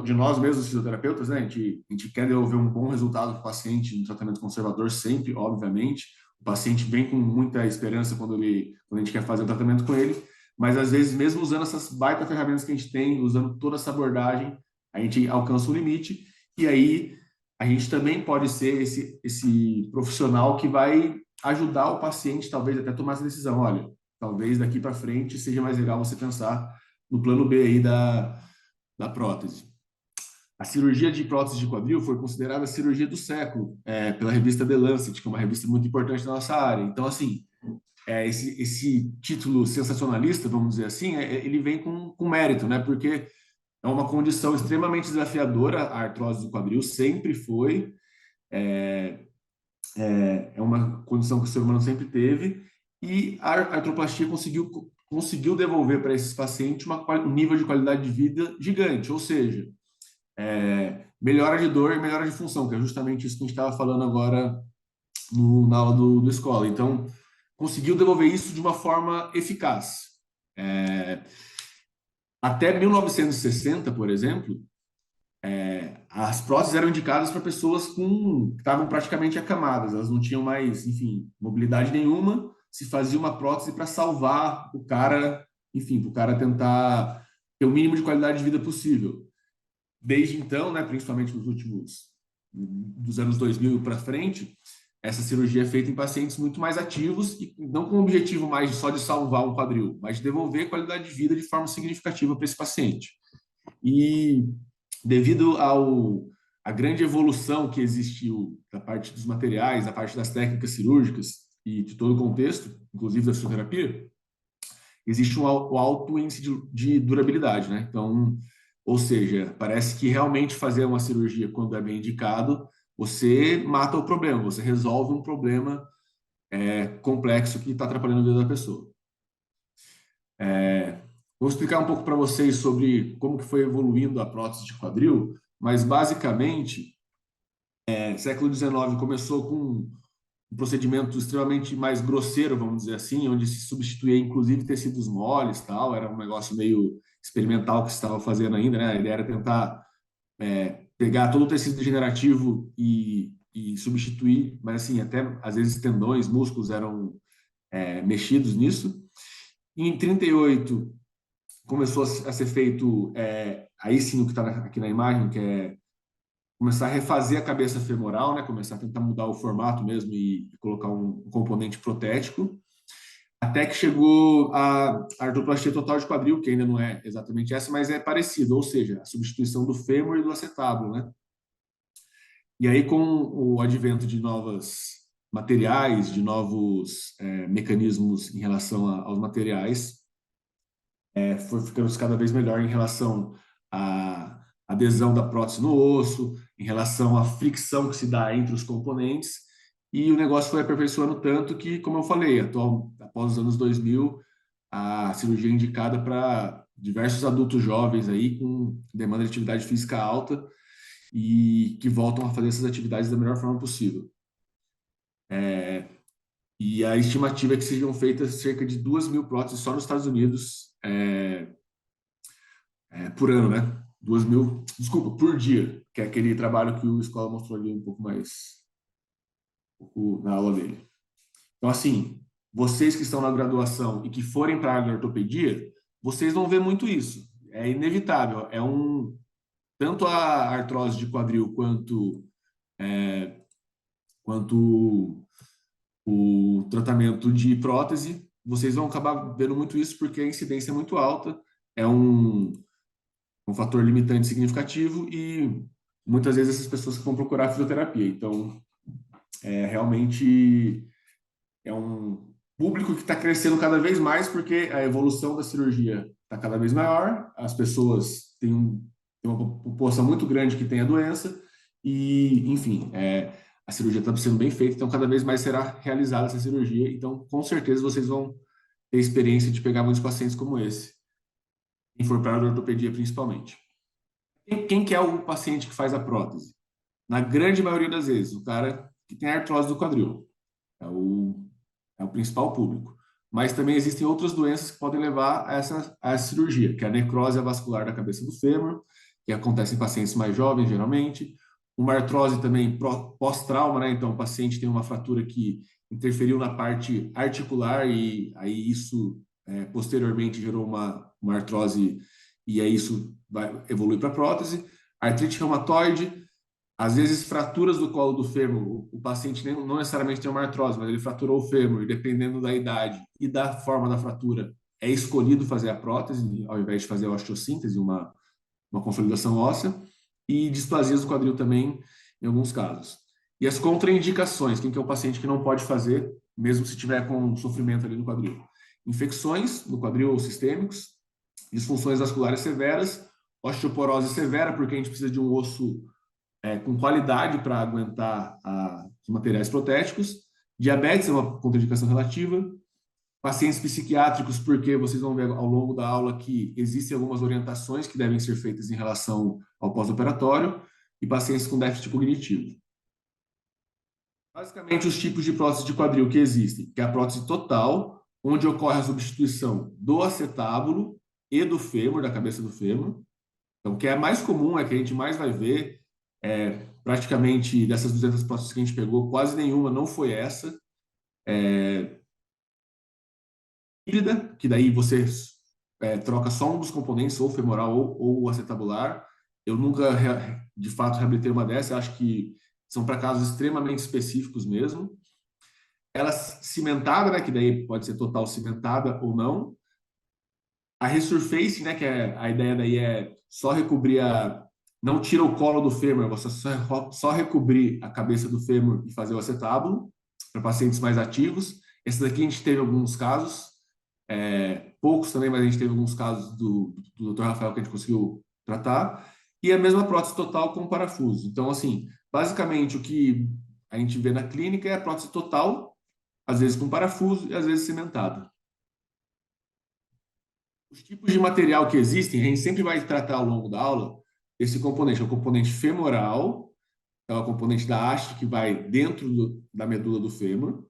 de nós mesmos, fisioterapeutas, né? A gente quer devolver um bom resultado para o paciente no tratamento conservador sempre, obviamente. O paciente vem com muita esperança quando a gente quer fazer o tratamento com ele, mas às vezes, mesmo usando essas baita ferramentas que a gente tem, usando toda essa abordagem, a gente alcança um limite e aí a gente também pode ser esse profissional que vai ajudar o paciente, talvez até tomar essa decisão. Olha, talvez daqui para frente seja mais legal você pensar no plano B aí da prótese. A cirurgia de prótese de quadril foi considerada a cirurgia do século pela revista The Lancet, que é uma revista muito importante da nossa área. Então, assim, esse título sensacionalista, vamos dizer assim, ele vem com mérito, né? Porque é uma condição extremamente desafiadora, a artrose do quadril sempre foi, é uma condição que o ser humano sempre teve, e a artroplastia conseguiu devolver para esses pacientes um nível de qualidade de vida gigante, ou seja, melhora de dor e melhora de função, que é justamente isso que a gente estava falando agora na aula do escola. Então, conseguiu devolver isso de uma forma eficaz. Até 1960, por exemplo, as próteses eram indicadas para pessoas que estavam praticamente acamadas, elas não tinham mais, enfim, mobilidade nenhuma, se fazia uma prótese para salvar o cara, enfim, para o cara tentar ter o mínimo de qualidade de vida possível. Desde então, né, principalmente nos últimos dos anos 2000 para frente, essa cirurgia é feita em pacientes muito mais ativos e não com o objetivo mais só de salvar um quadril, mas de devolver qualidade de vida de forma significativa para esse paciente. E devido à grande evolução que existiu da parte dos materiais, da parte das técnicas cirúrgicas e de todo o contexto, inclusive da fisioterapia, existe um alto índice de durabilidade, né? Então, ou seja, parece que realmente fazer uma cirurgia quando é bem indicado, você mata o problema, você resolve um problema complexo que está atrapalhando a vida da pessoa. Vou explicar um pouco para vocês sobre como que foi evoluindo a prótese de quadril, mas basicamente, século XIX começou com um procedimento extremamente mais grosseiro, vamos dizer assim, onde se substituía inclusive tecidos moles, tal, era um negócio meio experimental que se estava fazendo ainda, né? A ideia era tentar pegar todo o tecido degenerativo e substituir, mas assim, até às vezes tendões, músculos eram mexidos nisso. E em 38 começou a ser feito, aí sim o que está aqui na imagem, que é começar a refazer a cabeça femoral, né? Começar a tentar mudar o formato mesmo e colocar um componente protético, até que chegou a artroplastia total de quadril, que ainda não é exatamente essa, mas é parecido, ou seja, a substituição do fêmur e do acetábulo, né? E aí, com o advento de novos materiais, de novos mecanismos em relação aos materiais, foi ficando cada vez melhor em relação à adesão da prótese no osso, em relação à fricção que se dá entre os componentes, e o negócio foi aperfeiçoando tanto que, como eu falei, após os anos 2000, a cirurgia é indicada para diversos adultos jovens aí com demanda de atividade física alta e que voltam a fazer essas atividades da melhor forma possível. E a estimativa é que sejam feitas cerca de 2.000 próteses só nos Estados Unidos por ano, né? 2.000, desculpa, por dia, que é aquele trabalho que o Escola mostrou ali um pouco mais na aula dele. Então, assim, vocês que estão na graduação e que forem para a área de ortopedia, vocês vão ver muito isso. É inevitável. Tanto a artrose de quadril quanto o tratamento de prótese, vocês vão acabar vendo muito isso porque a incidência é muito alta, é um fator limitante significativo e muitas vezes essas pessoas que vão procurar fisioterapia. Então, realmente é um público que está crescendo cada vez mais porque a evolução da cirurgia está cada vez maior, as pessoas têm uma população muito grande que tem a doença e, enfim, a cirurgia está sendo bem feita, então cada vez mais será realizada essa cirurgia. Então, com certeza, vocês vão ter experiência de pegar muitos pacientes como esse, quem for para a ortopedia principalmente. Quem que é o paciente que faz a prótese? Na grande maioria das vezes, o cara que tem artrose do quadril. É o principal público. Mas também existem outras doenças que podem levar a essa cirurgia, que é a necrose avascular da cabeça do fêmur, que acontece em pacientes mais jovens, geralmente. Uma artrose também pós-trauma, né? Então, o paciente tem uma fratura que interferiu na parte articular e aí isso posteriormente gerou uma artrose e aí isso vai evoluir para prótese. Artrite reumatoide, às vezes, fraturas do colo do fêmur, o paciente não necessariamente tem uma artrose, mas ele fraturou o fêmur, e dependendo da idade e da forma da fratura, é escolhido fazer a prótese, ao invés de fazer a osteossíntese, uma consolidação óssea, e displasias do quadril também, em alguns casos. E as contraindicações, quem que é o paciente que não pode fazer, mesmo se tiver com sofrimento ali no quadril? Infecções no quadril ou sistêmicos, disfunções vasculares severas, osteoporose severa, porque a gente precisa de um osso com qualidade para aguentar os materiais protéticos. Diabetes é uma contraindicação relativa. Pacientes psiquiátricos, porque vocês vão ver ao longo da aula que existem algumas orientações que devem ser feitas em relação ao pós-operatório. E pacientes com déficit cognitivo. Basicamente, os tipos de prótese de quadril que existem, que é a prótese total, onde ocorre a substituição do acetábulo e do fêmur, da cabeça do fêmur. Então, o que é mais comum, que a gente mais vai ver, praticamente dessas 200 próteses que a gente pegou, quase nenhuma não foi essa. Híbrida, que daí você troca só um dos componentes, ou femoral ou o acetabular. Eu nunca, de fato, reabilitei uma dessa, acho que são para casos extremamente específicos mesmo. Ela cimentada, né, que daí pode ser total cimentada ou não. A resurface, né, que a ideia daí é só recobrir não tira o colo do fêmur, você só recobrir a cabeça do fêmur e fazer o acetábulo, para pacientes mais ativos. Esse daqui a gente teve alguns casos, poucos também, mas a gente teve alguns casos do Dr. Rafael que a gente conseguiu tratar. E a mesma prótese total com parafuso. Então, assim, basicamente o que a gente vê na clínica é a prótese total, às vezes com parafuso e às vezes cimentada. Os tipos de material que existem, a gente sempre vai tratar ao longo da aula esse componente. É o componente femoral, é o componente da haste que vai dentro da medula do fêmur.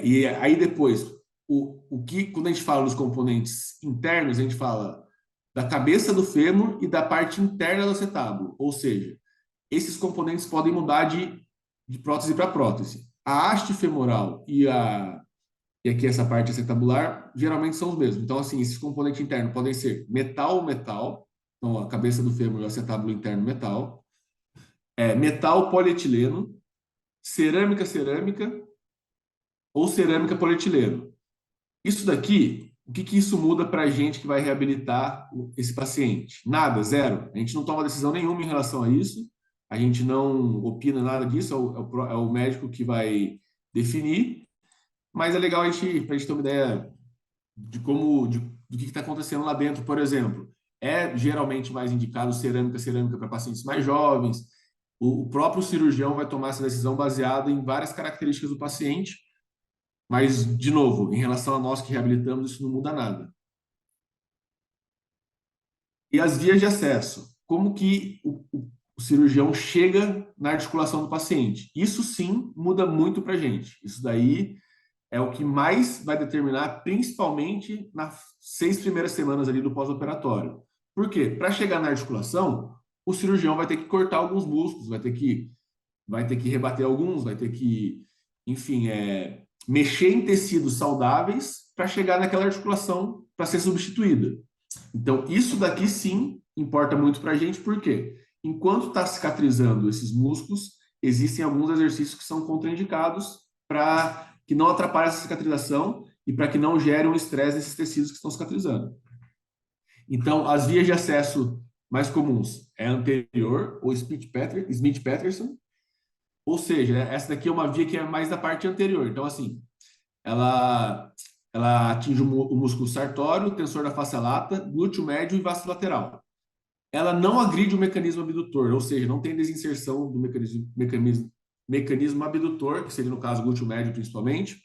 E aí depois, quando a gente fala dos componentes internos, a gente fala da cabeça do fêmur e da parte interna do acetábulo. Ou seja, esses componentes podem mudar de prótese para prótese. A haste femoral e aqui essa parte acetabular, geralmente são os mesmos. Então, assim, esses componentes internos podem ser metal ou metal, Então, a cabeça do fêmur e o acetábulo interno metal. Metal polietileno, cerâmica ou cerâmica polietileno. Isso daqui, o que isso muda para a gente que vai reabilitar esse paciente? Nada, zero. A gente não toma decisão nenhuma em relação a isso, a gente não opina nada disso, é o médico que vai definir, mas é legal para a gente ter uma ideia de do que está acontecendo lá dentro, por exemplo. É geralmente mais indicado cerâmica para pacientes mais jovens. O próprio cirurgião vai tomar essa decisão baseada em várias características do paciente, mas, de novo, em relação a nós que reabilitamos, isso não muda nada. E as vias de acesso? Como que o cirurgião chega na articulação do paciente? Isso sim muda muito para a gente. Isso daí é o que mais vai determinar, principalmente nas 6 primeiras semanas ali do pós-operatório. Por quê? Para chegar na articulação, o cirurgião vai ter que cortar alguns músculos, vai ter que rebater alguns, vai ter que, enfim, mexer em tecidos saudáveis para chegar naquela articulação para ser substituída. Então, isso daqui sim importa muito para a gente, porque enquanto está cicatrizando esses músculos, existem alguns exercícios que são contraindicados para que não atrapalhe essa cicatrização e para que não gere um estresse nesses tecidos que estão cicatrizando. Então, as vias de acesso mais comuns é a anterior, ou Smith-Peterson, ou seja, essa daqui é uma via que é mais da parte anterior. Então, assim, ela atinge o músculo sartório, tensor da face lata, glúteo médio e vasto lateral. Ela não agride o mecanismo abdutor, ou seja, não tem desinserção do mecanismo abdutor, que seria no caso o glúteo médio principalmente.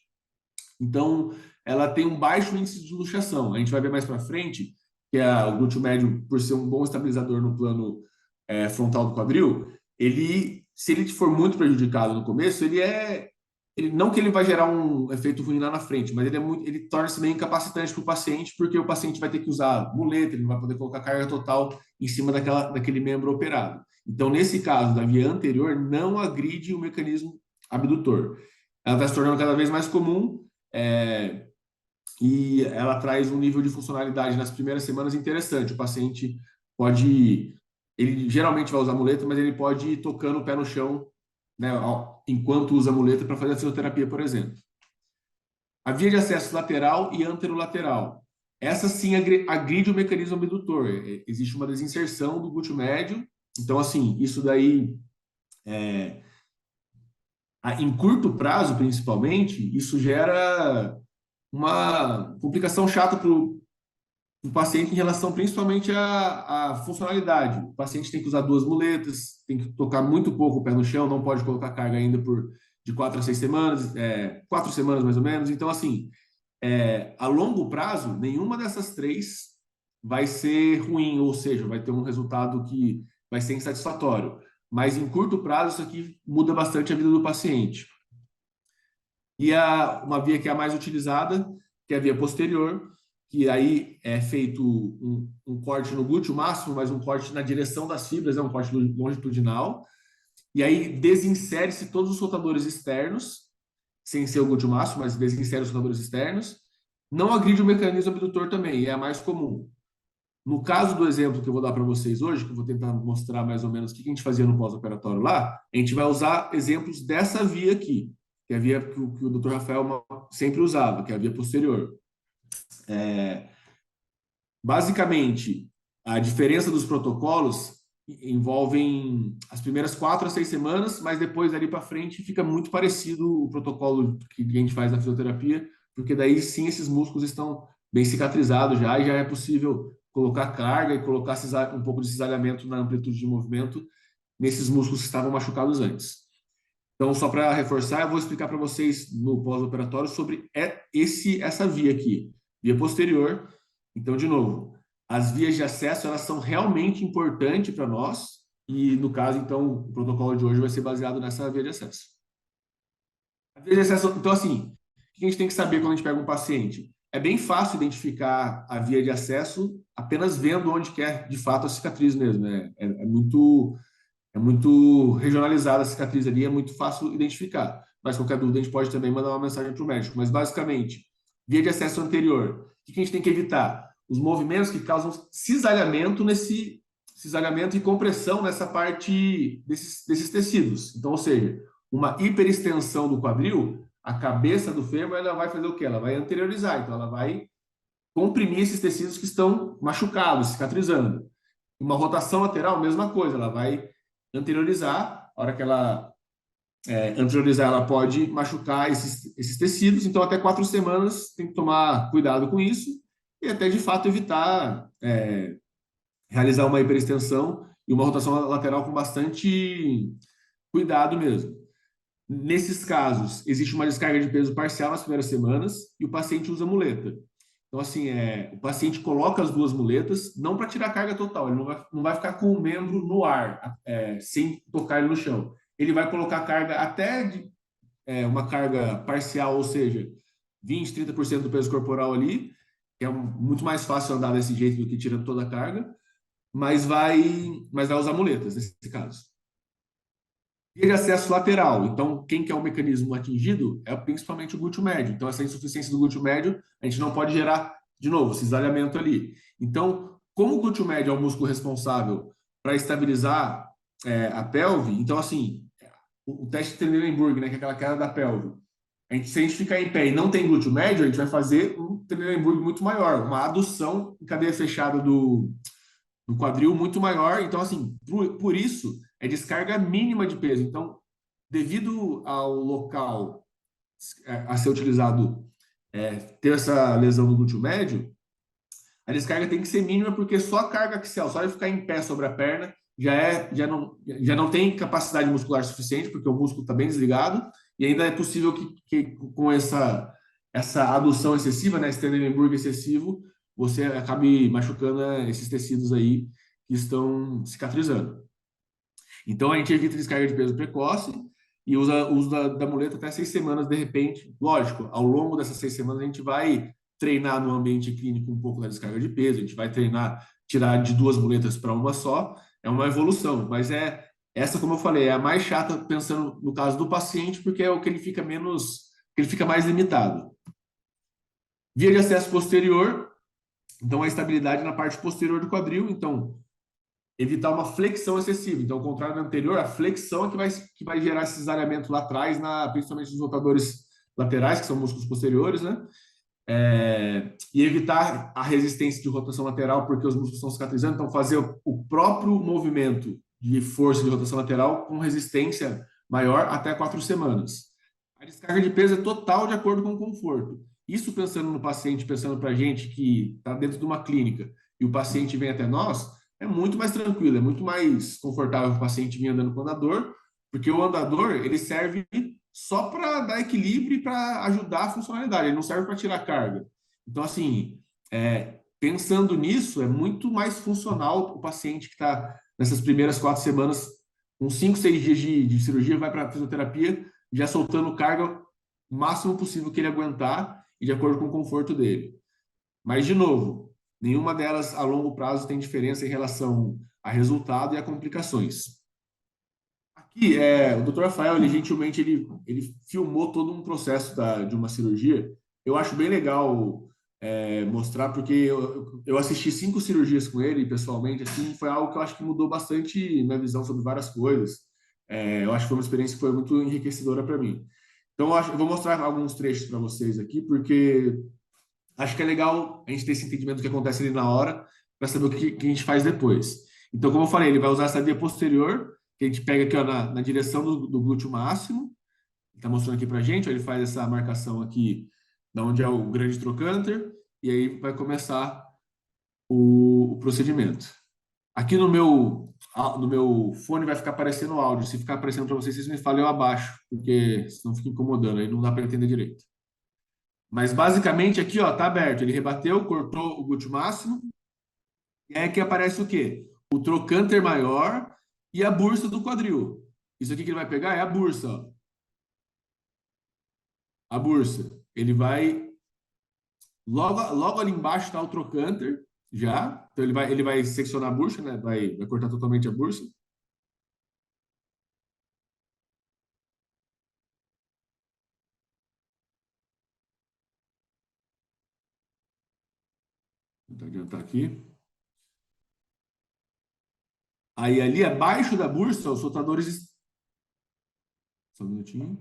Então, ela tem um baixo índice de luxação. A gente vai ver mais para frente que o glúteo médio, por ser um bom estabilizador no plano frontal do quadril, se ele for muito prejudicado no começo, não que ele vai gerar um efeito ruim lá na frente, mas ele torna-se meio incapacitante para o paciente, porque o paciente vai ter que usar muleta, ele não vai poder colocar carga total em cima daquele membro operado. Então, nesse caso da via anterior, não agride o mecanismo abdutor. Ela está se tornando cada vez mais comum e ela traz um nível de funcionalidade nas primeiras semanas interessante. O paciente ele geralmente vai usar muleta, mas ele pode ir tocando o pé no chão, né, enquanto usa a muleta para fazer a fisioterapia, por exemplo. A via de acesso lateral e anterolateral. Essa sim agride o mecanismo abdutor. Existe uma desinserção do glúteo médio. Então, assim, isso daí, em curto prazo, principalmente, isso gera uma complicação chata para o paciente em relação principalmente à funcionalidade. O paciente tem que usar 2 muletas, tem que tocar muito pouco o pé no chão, não pode colocar carga ainda de 4 a 6 semanas, 4 semanas mais ou menos. Então, assim, a longo prazo, nenhuma dessas 3 vai ser ruim, ou seja, vai ter um resultado que vai ser insatisfatório. Mas em curto prazo, isso aqui muda bastante a vida do paciente. E uma via que é a mais utilizada, que é a via posterior, que aí é feito um corte no glúteo máximo, mas um corte na direção das fibras, um corte longitudinal, e aí desinsere-se todos os soltadores externos, sem ser o glúteo máximo, mas desinsere os soltadores externos. Não agride o mecanismo abdutor também, é a mais comum. No caso do exemplo que eu vou dar para vocês hoje, que eu vou tentar mostrar mais ou menos o que a gente fazia no pós-operatório lá, a gente vai usar exemplos dessa via aqui, que é a via que o Dr. Rafael sempre usava, que é a via posterior. Basicamente, a diferença dos protocolos envolvem as primeiras 4 a 6 semanas, mas depois dali para frente fica muito parecido o protocolo que a gente faz na fisioterapia, porque daí sim esses músculos estão bem cicatrizados já e já é possível colocar carga e colocar um pouco de cisalhamento na amplitude de movimento nesses músculos que estavam machucados antes. Então, só para reforçar, eu vou explicar para vocês no pós-operatório sobre essa via aqui, via posterior. Então, de novo, as vias de acesso, elas são realmente importantes para nós e, no caso, então, o protocolo de hoje vai ser baseado nessa via de acesso. A via de acesso, então, assim, o que a gente tem que saber quando a gente pega um paciente? É bem fácil identificar a via de acesso apenas vendo onde que é, de fato, a cicatriz mesmo. É muito regionalizada a cicatriz ali, é muito fácil identificar. Mas qualquer dúvida a gente pode também mandar uma mensagem para o médico. Mas basicamente, via de acesso anterior, o que a gente tem que evitar? Os movimentos que causam cisalhamento cisalhamento e compressão nessa parte desses tecidos. Então, ou seja, uma hiperextensão do quadril, a cabeça do fêmur ela vai fazer o quê? Ela vai anteriorizar, então ela vai comprimir esses tecidos que estão machucados, cicatrizando. Uma rotação lateral, mesma coisa, ela vai anteriorizar, a hora que ela anteriorizar, ela pode machucar esses tecidos, então até 4 semanas tem que tomar cuidado com isso e até de fato evitar realizar uma hiperextensão e uma rotação lateral com bastante cuidado mesmo. Nesses casos, existe uma descarga de peso parcial nas primeiras semanas e o paciente usa muleta. Então, assim, o paciente coloca as duas muletas, não para tirar a carga total, ele não vai ficar com o membro no ar, sem tocar ele no chão. Ele vai colocar carga até uma carga parcial, ou seja, 20, 30% do peso corporal ali, que é muito mais fácil andar desse jeito do que tirando toda a carga, mas vai usar muletas nesse caso. Via de acesso lateral. Então, quem que é o mecanismo atingido é principalmente o glúteo médio. Então, essa insuficiência do glúteo médio, a gente não pode gerar, de novo, cisalhamento ali. Então, como o glúteo médio é o músculo responsável para estabilizar a pelve, então, assim, o teste de Trendelenburg, né, que é aquela queda da pelve, se a gente ficar em pé e não tem glúteo médio, a gente vai fazer um Trendelenburg muito maior, uma adução em cadeia fechada do quadril muito maior. Então, assim, por isso, é descarga mínima de peso. Então, devido ao local a ser utilizado ter essa lesão do glúteo médio, a descarga tem que ser mínima, porque só a carga axial, só ele ficar em pé sobre a perna, já não tem capacidade muscular suficiente, porque o músculo está bem desligado, e ainda é possível que com essa adução excessiva, né, esse Trendelenburg excessivo, você acabe machucando esses tecidos aí que estão cicatrizando. Então, a gente evita descarga de peso precoce e usa o uso da muleta até 6 semanas, de repente. Lógico, ao longo dessas 6 semanas, a gente vai treinar no ambiente clínico um pouco da descarga de peso, a gente vai treinar, tirar de 2 muletas para uma só, é uma evolução, mas essa, como eu falei, é a mais chata pensando no caso do paciente, porque é o que ele fica mais limitado. Via de acesso posterior, então a estabilidade na parte posterior do quadril, então evitar uma flexão excessiva. Então, ao contrário do anterior, a flexão é que vai gerar esse cisalhamento lá atrás, principalmente nos rotadores laterais, que são músculos posteriores, né? E evitar a resistência de rotação lateral, porque os músculos estão cicatrizando. Então, fazer o próprio movimento de força de rotação lateral com resistência maior até 4 semanas. A descarga de peso é total de acordo com o conforto. Isso pensando no paciente, pensando para a gente que está dentro de uma clínica e o paciente vem até nós, é muito mais tranquilo, é muito mais confortável o paciente vir andando com o andador, porque o andador ele serve só para dar equilíbrio e para ajudar a funcionalidade, ele não serve para tirar carga. Então, assim, pensando nisso, é muito mais funcional o paciente que está nessas primeiras 4 semanas, uns 5, 6 dias de cirurgia, vai para a fisioterapia, já soltando carga o máximo possível que ele aguentar e de acordo com o conforto dele. Mas, de novo, nenhuma delas a longo prazo tem diferença em relação a resultado e a complicações. Aqui, o Dr. Rafael, ele gentilmente ele filmou todo um processo de uma cirurgia. Eu acho bem legal mostrar, porque eu assisti 5 cirurgias com ele pessoalmente, assim, foi algo que eu acho que mudou bastante minha visão sobre várias coisas. Eu acho que foi uma experiência que foi muito enriquecedora para mim. Então, eu vou mostrar alguns trechos para vocês aqui, porque acho que é legal a gente ter esse entendimento do que acontece ali na hora, para saber o que a gente faz depois. Então, como eu falei, ele vai usar essa via posterior, que a gente pega aqui ó, na direção do glúteo máximo, está mostrando aqui para a gente, ó, ele faz essa marcação aqui, da onde é o grande trocânter, e aí vai começar o procedimento. Aqui no meu fone vai ficar aparecendo o áudio. Se ficar aparecendo para vocês, vocês me falem eu abaixo, porque senão fica incomodando, aí não dá para entender direito. Mas basicamente aqui, ó, tá aberto. Ele rebateu, cortou o glúteo máximo. E aí aqui aparece o quê? O trocânter maior e a bursa do quadril. Isso aqui que ele vai pegar é a bursa, ó. A bursa. Ele vai logo ali embaixo está o trocânter já. Então ele vai seccionar a bursa, né? Vai cortar totalmente a bursa. Vou tentar adiantar aqui. Aí ali abaixo da bursa, os soltadores... Só um minutinho.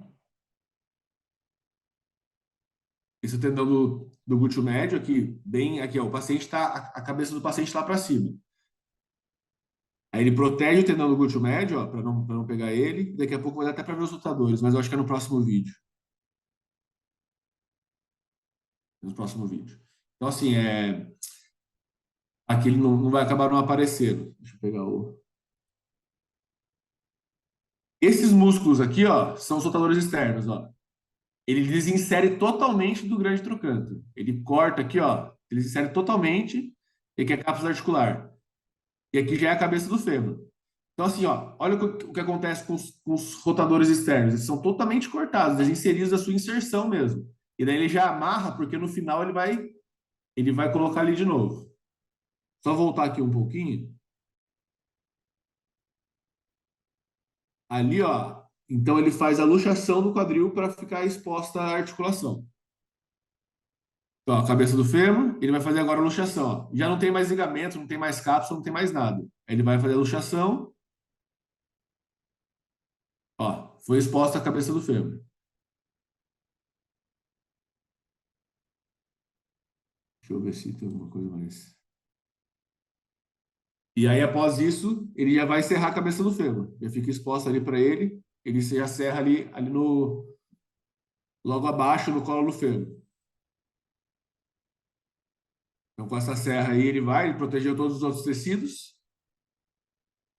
Esse é o tendão do glúteo médio aqui, bem aqui, ó, o paciente está, a cabeça do paciente está para cima. Aí ele protege o tendão do glúteo médio, ó, para não pegar ele. Daqui a pouco vai dar até para ver os soltadores, mas eu acho que é no próximo vídeo. No próximo vídeo. Então, assim, aqui ele não vai acabar não aparecendo. Deixa eu pegar o... Esses músculos aqui, ó, são os soltadores externos, ó. Ele desinsere totalmente do grande trocânter. Ele corta aqui, ó. Ele insere totalmente, e aqui é a cápsula articular. E aqui já é a cabeça do fêmur. Então, assim, ó, olha o que acontece com os rotadores externos. Eles são totalmente cortados, desinseridos da sua inserção mesmo. E daí ele já amarra, porque no final ele vai colocar ali de novo. Só voltar aqui um pouquinho. Ali, ó. Então, ele faz a luxação do quadril para ficar exposta à articulação. Então, a cabeça do fêmur, ele vai fazer agora a luxação. Ó. Já não tem mais ligamento, não tem mais cápsula, não tem mais nada. Aí ele vai fazer a luxação. Ó, foi exposta a cabeça do fêmur. Deixa eu ver se tem alguma coisa mais. E aí, após isso, ele já vai serrar a cabeça do fêmur. Já fica exposta ali para ele. Ele já serra ali logo abaixo, no colo do fêmur. Então, com essa serra aí, ele protegeu todos os outros tecidos.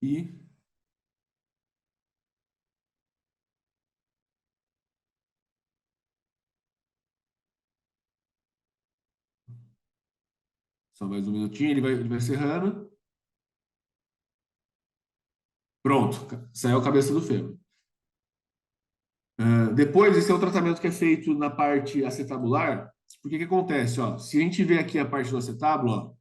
E só mais um minutinho, ele vai serrando. Pronto, saiu a cabeça do fêmur. Depois, esse é o tratamento que é feito na parte acetabular. Porque que acontece? Ó, se a gente vê aqui a parte do acetábulo, ó,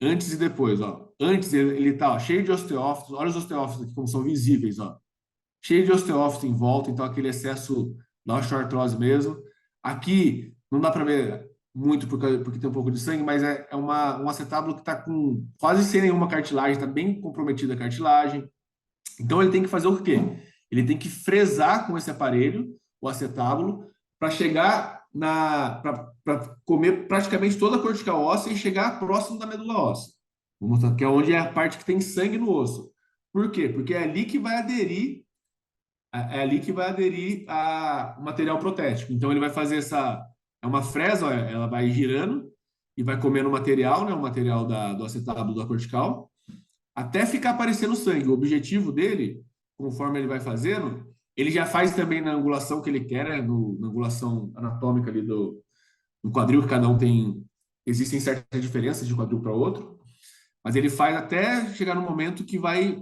antes e depois, ó. Antes ele tá ó, cheio de osteófitos, olha os osteófitos aqui como são visíveis, ó. Cheio de osteófito em volta, então aquele excesso da osteoartrose mesmo. Aqui não dá para ver muito porque tem um pouco de sangue, mas é um acetábulo que está com quase sem nenhuma cartilagem, está bem comprometida a cartilagem. Então ele tem que fazer o quê? Ele tem que fresar com esse aparelho, o acetábulo, para chegar para comer praticamente toda a cortical óssea e chegar próximo da medula óssea. Que é onde é a parte que tem sangue no osso. Por quê? Porque é ali que vai aderir o material protético. Então ele vai fazer é uma fresa, ó, ela vai girando e vai comendo o material, né, o material do acetábulo da cortical, até ficar aparecendo sangue. O objetivo dele, conforme ele vai fazendo, ele já faz também na angulação que ele quer, né, na angulação anatômica ali do quadril, que cada um tem, existem certas diferenças de quadril para outro, mas ele faz até chegar no momento que vai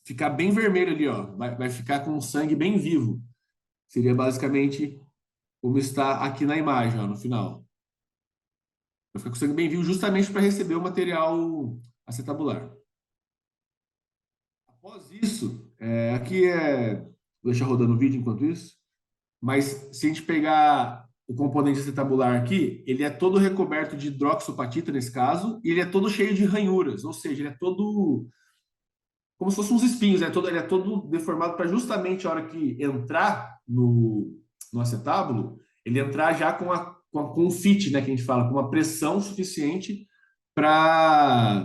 ficar bem vermelho ali, ó, vai ficar com o sangue bem vivo. Seria basicamente como está aqui na imagem, ó, no final. Vai ficar com o sangue bem vivo justamente para receber o material acetabular. Após isso, vou deixar rodando o vídeo enquanto isso, mas se a gente pegar o componente acetabular aqui, ele é todo recoberto de hidroxapatita nesse caso, e ele é todo cheio de ranhuras, ou seja, ele é todo como se fossem uns espinhos, ele é todo deformado para justamente a hora que entrar no acetábulo, ele entrar já com o fit, né, que a gente fala, com uma pressão suficiente para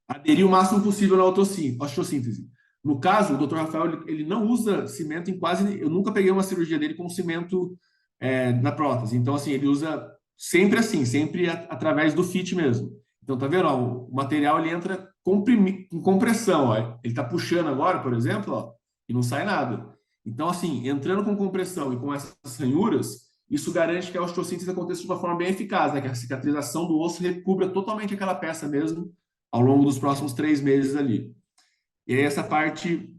aderir o máximo possível na osteossíntese. No caso, o Dr. Rafael, ele não usa cimento em quase... Eu nunca peguei uma cirurgia dele com cimento na prótese. Então, assim, ele usa sempre assim, sempre através do fit mesmo. Então, tá vendo? Ó, o material, ele entra com compressão. Ó. Ele está puxando agora, por exemplo, ó, e não sai nada. Então, assim, entrando com compressão e com essas ranhuras, isso garante que a osteossíntese aconteça de uma forma bem eficaz, né? Que a cicatrização do osso recubra totalmente aquela peça mesmo ao longo dos próximos 3 meses ali. E aí essa parte,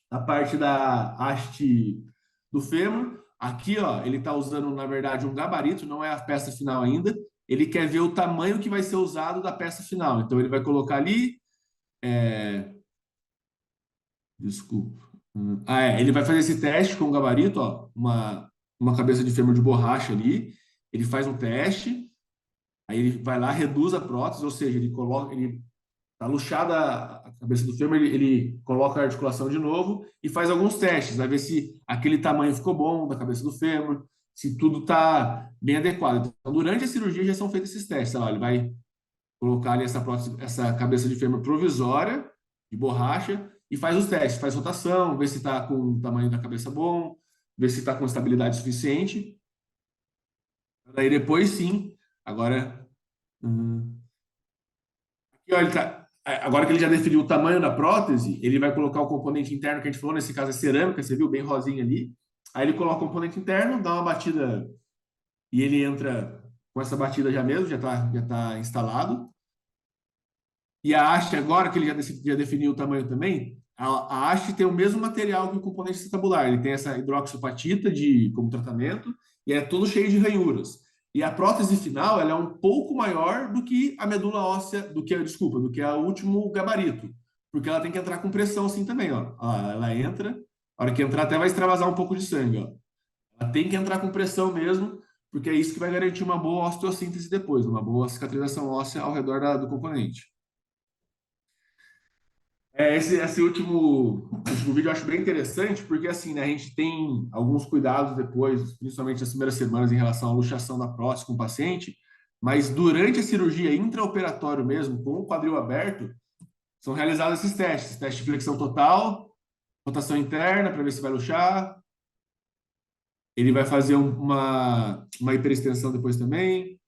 a parte da haste do fêmur, aqui, ó, ele está usando, na verdade, um gabarito, não é a peça final ainda. Ele quer ver o tamanho que vai ser usado da peça final. Então, ele vai colocar ali... Desculpa. Ele vai fazer esse teste com o gabarito, ó, uma cabeça de fêmur de borracha ali. Ele faz um teste, aí ele vai lá, reduz a prótese, ou seja, ele tá luxada a cabeça do fêmur, ele coloca a articulação de novo e faz alguns testes, vai ver se aquele tamanho ficou bom da cabeça do fêmur, se tudo está bem adequado. Então, durante a cirurgia já são feitos esses testes. Lá, ele vai colocar ali essa prótese, essa cabeça de fêmur provisória, de borracha, e faz os testes, faz rotação, vê se está com o tamanho da cabeça bom, vê se está com estabilidade suficiente. Daí depois sim, agora... Aqui, ó, agora que ele já definiu o tamanho da prótese, ele vai colocar o componente interno que a gente falou, nesse caso é cerâmica, você viu bem rosinha ali. Aí ele coloca o componente interno, dá uma batida e ele entra com essa batida já mesmo, já tá instalado. E a haste, agora que ele já definiu o tamanho também, a haste tem o mesmo material que o componente acetabular. Ele tem essa hidroxapatita como tratamento e é todo cheio de ranhuras. E a prótese final, ela é um pouco maior do que a medula óssea, do que o último gabarito. Porque ela tem que entrar com pressão assim também, ó. Ela entra, a hora que entrar até vai extravasar um pouco de sangue, ó. Ela tem que entrar com pressão mesmo, porque é isso que vai garantir uma boa osteossíntese depois, uma boa cicatrização óssea ao redor do componente. Esse último vídeo eu acho bem interessante, porque assim, né, a gente tem alguns cuidados depois, principalmente nas primeiras semanas, em relação à luxação da prótese com o paciente, mas durante a cirurgia intraoperatório mesmo, com o quadril aberto, são realizados esses testes, teste de flexão total, rotação interna para ver se vai luxar, ele vai fazer uma hiperextensão depois também,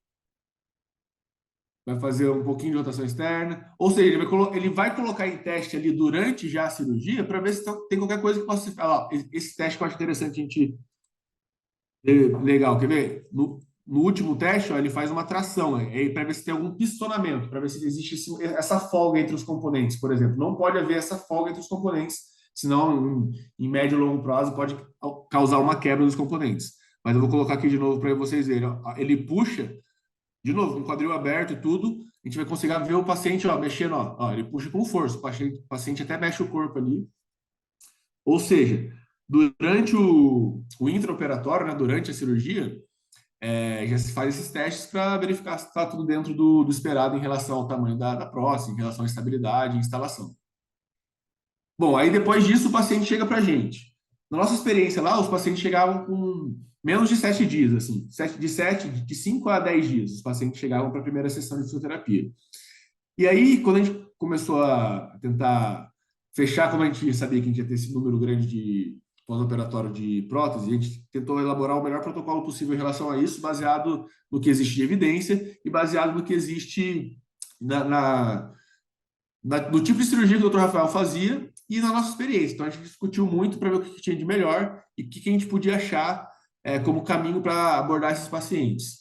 vai fazer um pouquinho de rotação externa, ou seja, ele vai colocar em teste ali durante já a cirurgia para ver se tem qualquer coisa que possa ser. Ó, esse teste que eu acho interessante a gente. Legal, quer ver? No último teste, ó, ele faz uma tração, para ver se tem algum pistonamento, para ver se existe essa folga entre os componentes, por exemplo. Não pode haver essa folga entre os componentes, senão, em médio e longo prazo, pode causar uma quebra dos componentes. Mas eu vou colocar aqui de novo para vocês verem. Ó, ele puxa. De novo, com o quadril aberto e tudo, a gente vai conseguir ver o paciente, ó, mexendo, ó, ele puxa com força, o paciente até mexe o corpo ali. Ou seja, durante o intraoperatório, né, durante a cirurgia, já se faz esses testes para verificar se está tudo dentro do esperado em relação ao tamanho da prótese, em relação à estabilidade e instalação. Bom, aí depois disso o paciente chega para a gente. Na nossa experiência lá, os pacientes chegavam com menos de 7 dias, assim, de 5 a 10 dias, os pacientes chegavam para a primeira sessão de fisioterapia. E aí, quando a gente começou a tentar fechar, como a gente sabia que a gente ia ter esse número grande de pós-operatório de prótese, a gente tentou elaborar o melhor protocolo possível em relação a isso, baseado no que existe de evidência e baseado no que existe no tipo de cirurgia que o Dr. Rafael fazia e na nossa experiência. Então, a gente discutiu muito para ver o que tinha de melhor e o que a gente podia achar como caminho para abordar esses pacientes.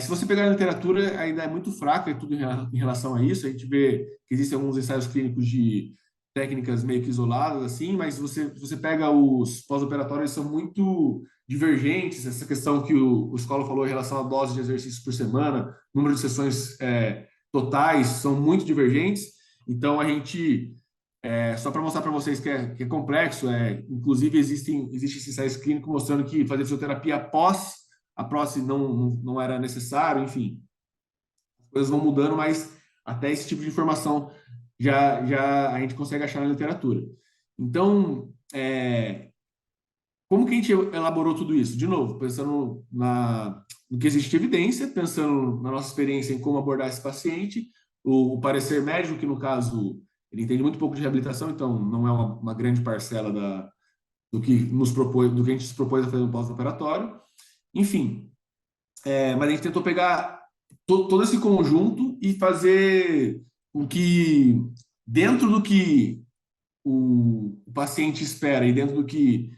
Se você pegar a literatura, ainda é muito fraca tudo em relação a isso. A gente vê que existem alguns ensaios clínicos de técnicas meio que isoladas, assim, mas você pega os pós-operatórios, são muito divergentes. Essa questão que o Scholar falou em relação à dose de exercícios por semana, número de sessões totais, são muito divergentes. Então, a gente... só para mostrar para vocês que é complexo, inclusive existe esse ensaio clínico mostrando que fazer fisioterapia após a prótese não era necessário, enfim. As coisas vão mudando, mas até esse tipo de informação já a gente consegue achar na literatura. Então, como que a gente elaborou tudo isso? De novo, pensando no que existe de evidência, pensando na nossa experiência em como abordar esse paciente, o parecer médico, que no caso... Ele entende muito pouco de reabilitação, então não é uma grande parcela do que a gente se propôs a fazer no pós-operatório. Enfim, mas a gente tentou pegar todo esse conjunto e fazer com que, dentro do que o paciente espera e dentro do que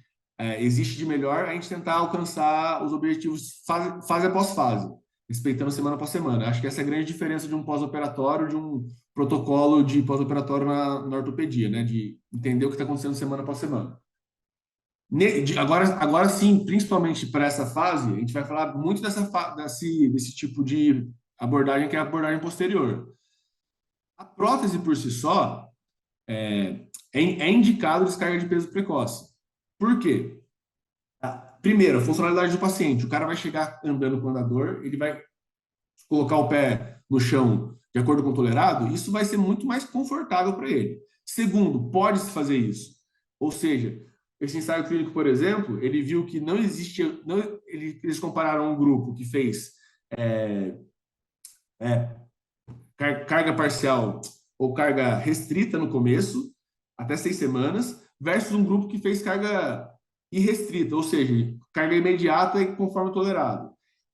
existe de melhor, a gente tentar alcançar os objetivos fase após fase, respeitando semana após semana. Acho que essa é a grande diferença de um pós-operatório, de um protocolo de pós-operatório na ortopedia, né? De entender o que está acontecendo semana após semana. Agora sim, principalmente para essa fase, a gente vai falar muito desse tipo de abordagem, que é a abordagem posterior. A prótese por si só é indicado descarga de peso precoce. Por quê? Primeiro, a funcionalidade do paciente. O cara vai chegar andando com o andador, ele vai colocar o pé no chão de acordo com o tolerado, isso vai ser muito mais confortável para ele. Segundo, pode-se fazer isso. Ou seja, esse ensaio clínico, por exemplo, ele viu que não existia... eles compararam um grupo que fez carga parcial ou carga restrita no começo, até 6 semanas, versus um grupo que fez carga irrestrita, ou seja, carga imediata e conforme tolerado.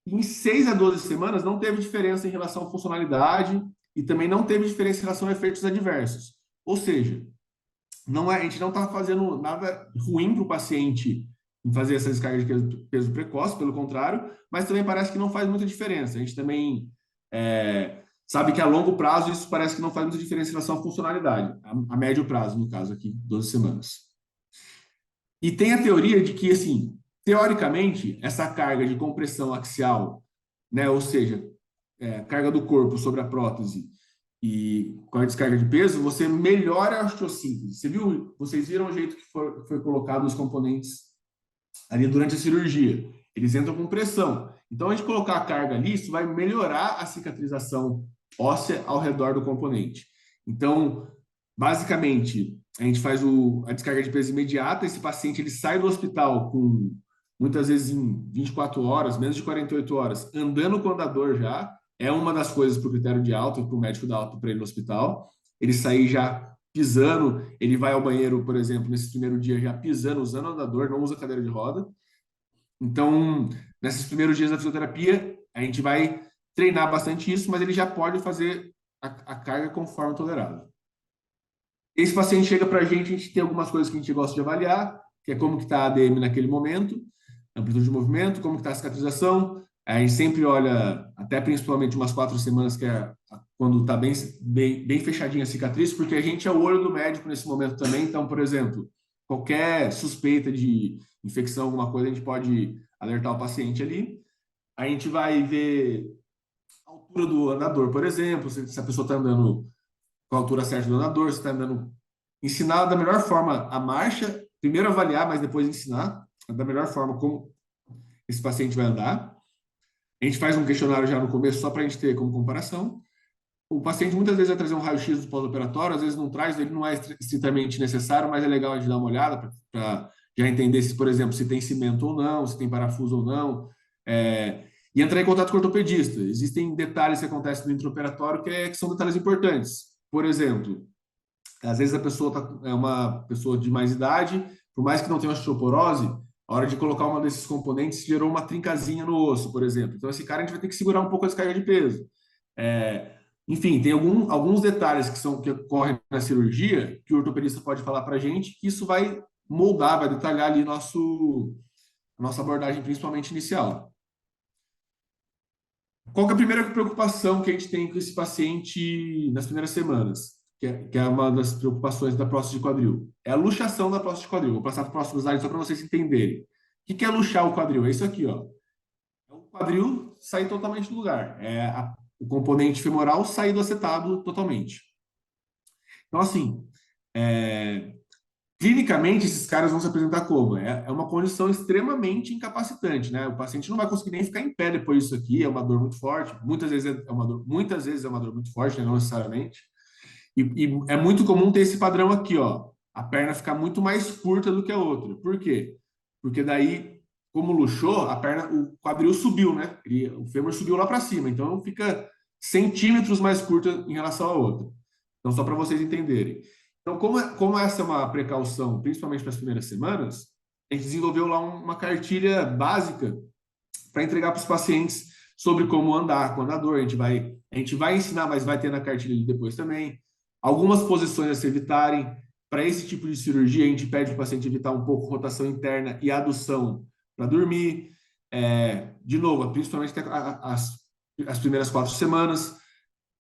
Em 6 a 12 semanas não teve diferença em relação à funcionalidade e também não teve diferença em relação a efeitos adversos. Ou seja, a gente não está fazendo nada ruim para o paciente em fazer essa descarga de peso precoce, pelo contrário, mas também parece que não faz muita diferença. A gente também sabe que a longo prazo isso parece que não faz muita diferença em relação à funcionalidade, a médio prazo, no caso aqui, 12 semanas. E tem a teoria de que, assim, teoricamente, essa carga de compressão axial, né, ou seja, carga do corpo sobre a prótese e com a descarga de peso, você melhora a osteossíntese. Vocês viram o jeito que foi colocado os componentes ali durante a cirurgia. Eles entram com pressão. Então, a gente colocar a carga ali, isso vai melhorar a cicatrização óssea ao redor do componente. Então, basicamente, a gente faz a descarga de peso imediata, esse paciente ele sai do hospital com, muitas vezes em 24 horas, menos de 48 horas, andando com o andador já, é uma das coisas para o critério de alta e para o médico dar alta para ele no hospital. Ele sair já pisando, ele vai ao banheiro, por exemplo, nesse primeiro dia já pisando, usando o andador, não usa cadeira de roda. Então, nesses primeiros dias da fisioterapia, a gente vai treinar bastante isso, mas ele já pode fazer a carga conforme tolerado. Esse paciente chega para a gente tem algumas coisas que a gente gosta de avaliar, que é como que está a ADM naquele momento, amplitude de movimento, como que está a cicatrização. A gente sempre olha, até principalmente umas 4 semanas, que é quando está bem fechadinha a cicatriz, porque a gente é o olho do médico nesse momento também. Então, por exemplo, qualquer suspeita de infecção, alguma coisa, a gente pode alertar o paciente ali. A gente vai ver a altura do andador, por exemplo, se a pessoa está andando com a altura certa do andador, se está andando... Ensinar da melhor forma a marcha, primeiro avaliar, mas depois ensinar da melhor forma como esse paciente vai andar. A gente faz um questionário já no começo, só para a gente ter como comparação. O paciente muitas vezes vai trazer um raio-x do pós-operatório, às vezes não traz, ele não é estritamente necessário, mas é legal a gente dar uma olhada para já entender se, por exemplo, se tem cimento ou não, se tem parafuso ou não, e entrar em contato com o ortopedista. Existem detalhes que acontecem no intraoperatório que são detalhes importantes. Por exemplo, às vezes a pessoa é uma pessoa de mais idade, por mais que não tenha osteoporose, a hora de colocar uma desses componentes gerou uma trincazinha no osso, por exemplo. Então, esse cara a gente vai ter que segurar um pouco a descarga de peso. Enfim, tem alguns detalhes que ocorrem na cirurgia que o ortopedista pode falar para a gente, que isso vai moldar, vai detalhar ali a nossa abordagem, principalmente inicial. Qual que é a primeira preocupação que a gente tem com esse paciente nas primeiras semanas? Que é uma das preocupações da próstata de quadril. É a luxação da próstata de quadril. Vou passar para o próximo slide só para vocês entenderem. O que é luxar o quadril? É isso aqui, ó. É o quadril sair totalmente do lugar. O componente femoral sair do acetado totalmente. Então, assim, clinicamente, esses caras vão se apresentar como? É uma condição extremamente incapacitante, né? O paciente não vai conseguir nem ficar em pé depois disso aqui, é uma dor muito forte. Muitas vezes é uma dor muito forte, né? Não necessariamente. E é muito comum ter esse padrão aqui, ó. A perna ficar muito mais curta do que a outra. Por quê? Porque daí, como luxou, o quadril subiu, né? O fêmur subiu lá para cima. Então, fica centímetros mais curta em relação à outra. Então, só para vocês entenderem. Então, como essa é uma precaução, principalmente para as primeiras semanas, a gente desenvolveu lá uma cartilha básica para entregar para os pacientes sobre como andar com o andador. A gente vai ensinar, mas vai ter na cartilha ali depois também. Algumas posições a se evitarem. Para esse tipo de cirurgia, a gente pede para o paciente evitar um pouco rotação interna e adução para dormir. De novo, principalmente as primeiras 4 semanas.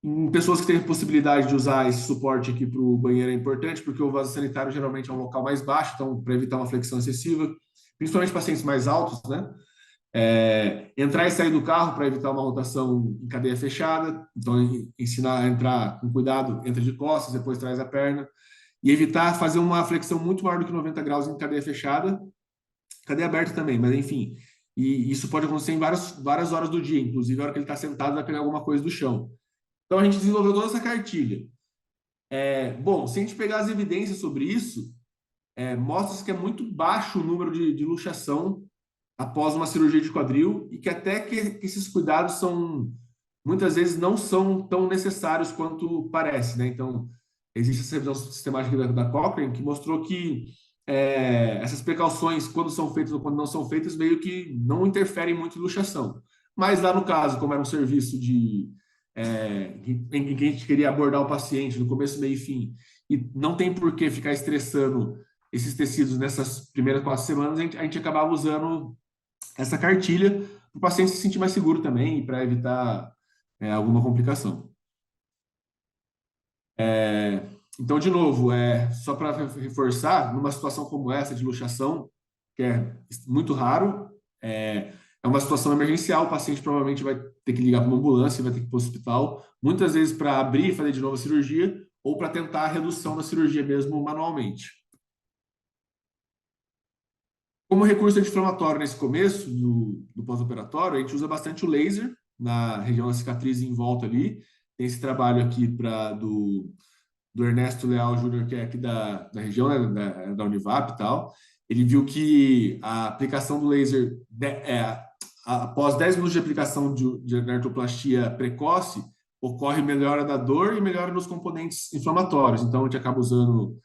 Em pessoas que têm possibilidade de usar esse suporte aqui para o banheiro é importante, porque o vaso sanitário geralmente é um local mais baixo, então para evitar uma flexão excessiva, principalmente pacientes mais altos, né? Entrar e sair do carro para evitar uma rotação em cadeia fechada, então ensinar a entrar com cuidado, entra de costas, depois traz a perna, e evitar fazer uma flexão muito maior do que 90 graus em cadeia fechada, cadeia aberta também, mas enfim, e isso pode acontecer em várias horas do dia, inclusive a hora que ele está sentado vai pegar alguma coisa do chão. Então a gente desenvolveu toda essa cartilha. Bom, se a gente pegar as evidências sobre isso, mostra-se que é muito baixo o número de luxação após uma cirurgia de quadril e que até que esses cuidados muitas vezes não são tão necessários quanto parece, né? Então, existe essa revisão sistemática da Cochrane que mostrou que essas precauções, quando são feitas ou quando não são feitas, meio que não interferem muito em luxação. Mas lá no caso, como era um serviço em que a gente queria abordar o paciente no começo, meio e fim, e não tem por que ficar estressando esses tecidos nessas primeiras 4 semanas, a gente acabava usando essa cartilha para o paciente se sentir mais seguro também e para evitar alguma complicação. Então, de novo, só para reforçar, numa situação como essa de luxação, que é muito raro, é uma situação emergencial, o paciente provavelmente vai ter que ligar para uma ambulância, vai ter que ir para o hospital, muitas vezes para abrir e fazer de novo a cirurgia, ou para tentar a redução da cirurgia mesmo manualmente. Como recurso anti-inflamatório nesse começo do pós-operatório, a gente usa bastante o laser na região da cicatriz em volta ali. Tem esse trabalho aqui do Ernesto Leal Júnior, que é aqui da região, né, da Univap e tal. Ele viu que a aplicação do laser, após 10 minutos de aplicação de artroplastia precoce, ocorre melhora da dor e melhora nos componentes inflamatórios. Então, a gente acaba usando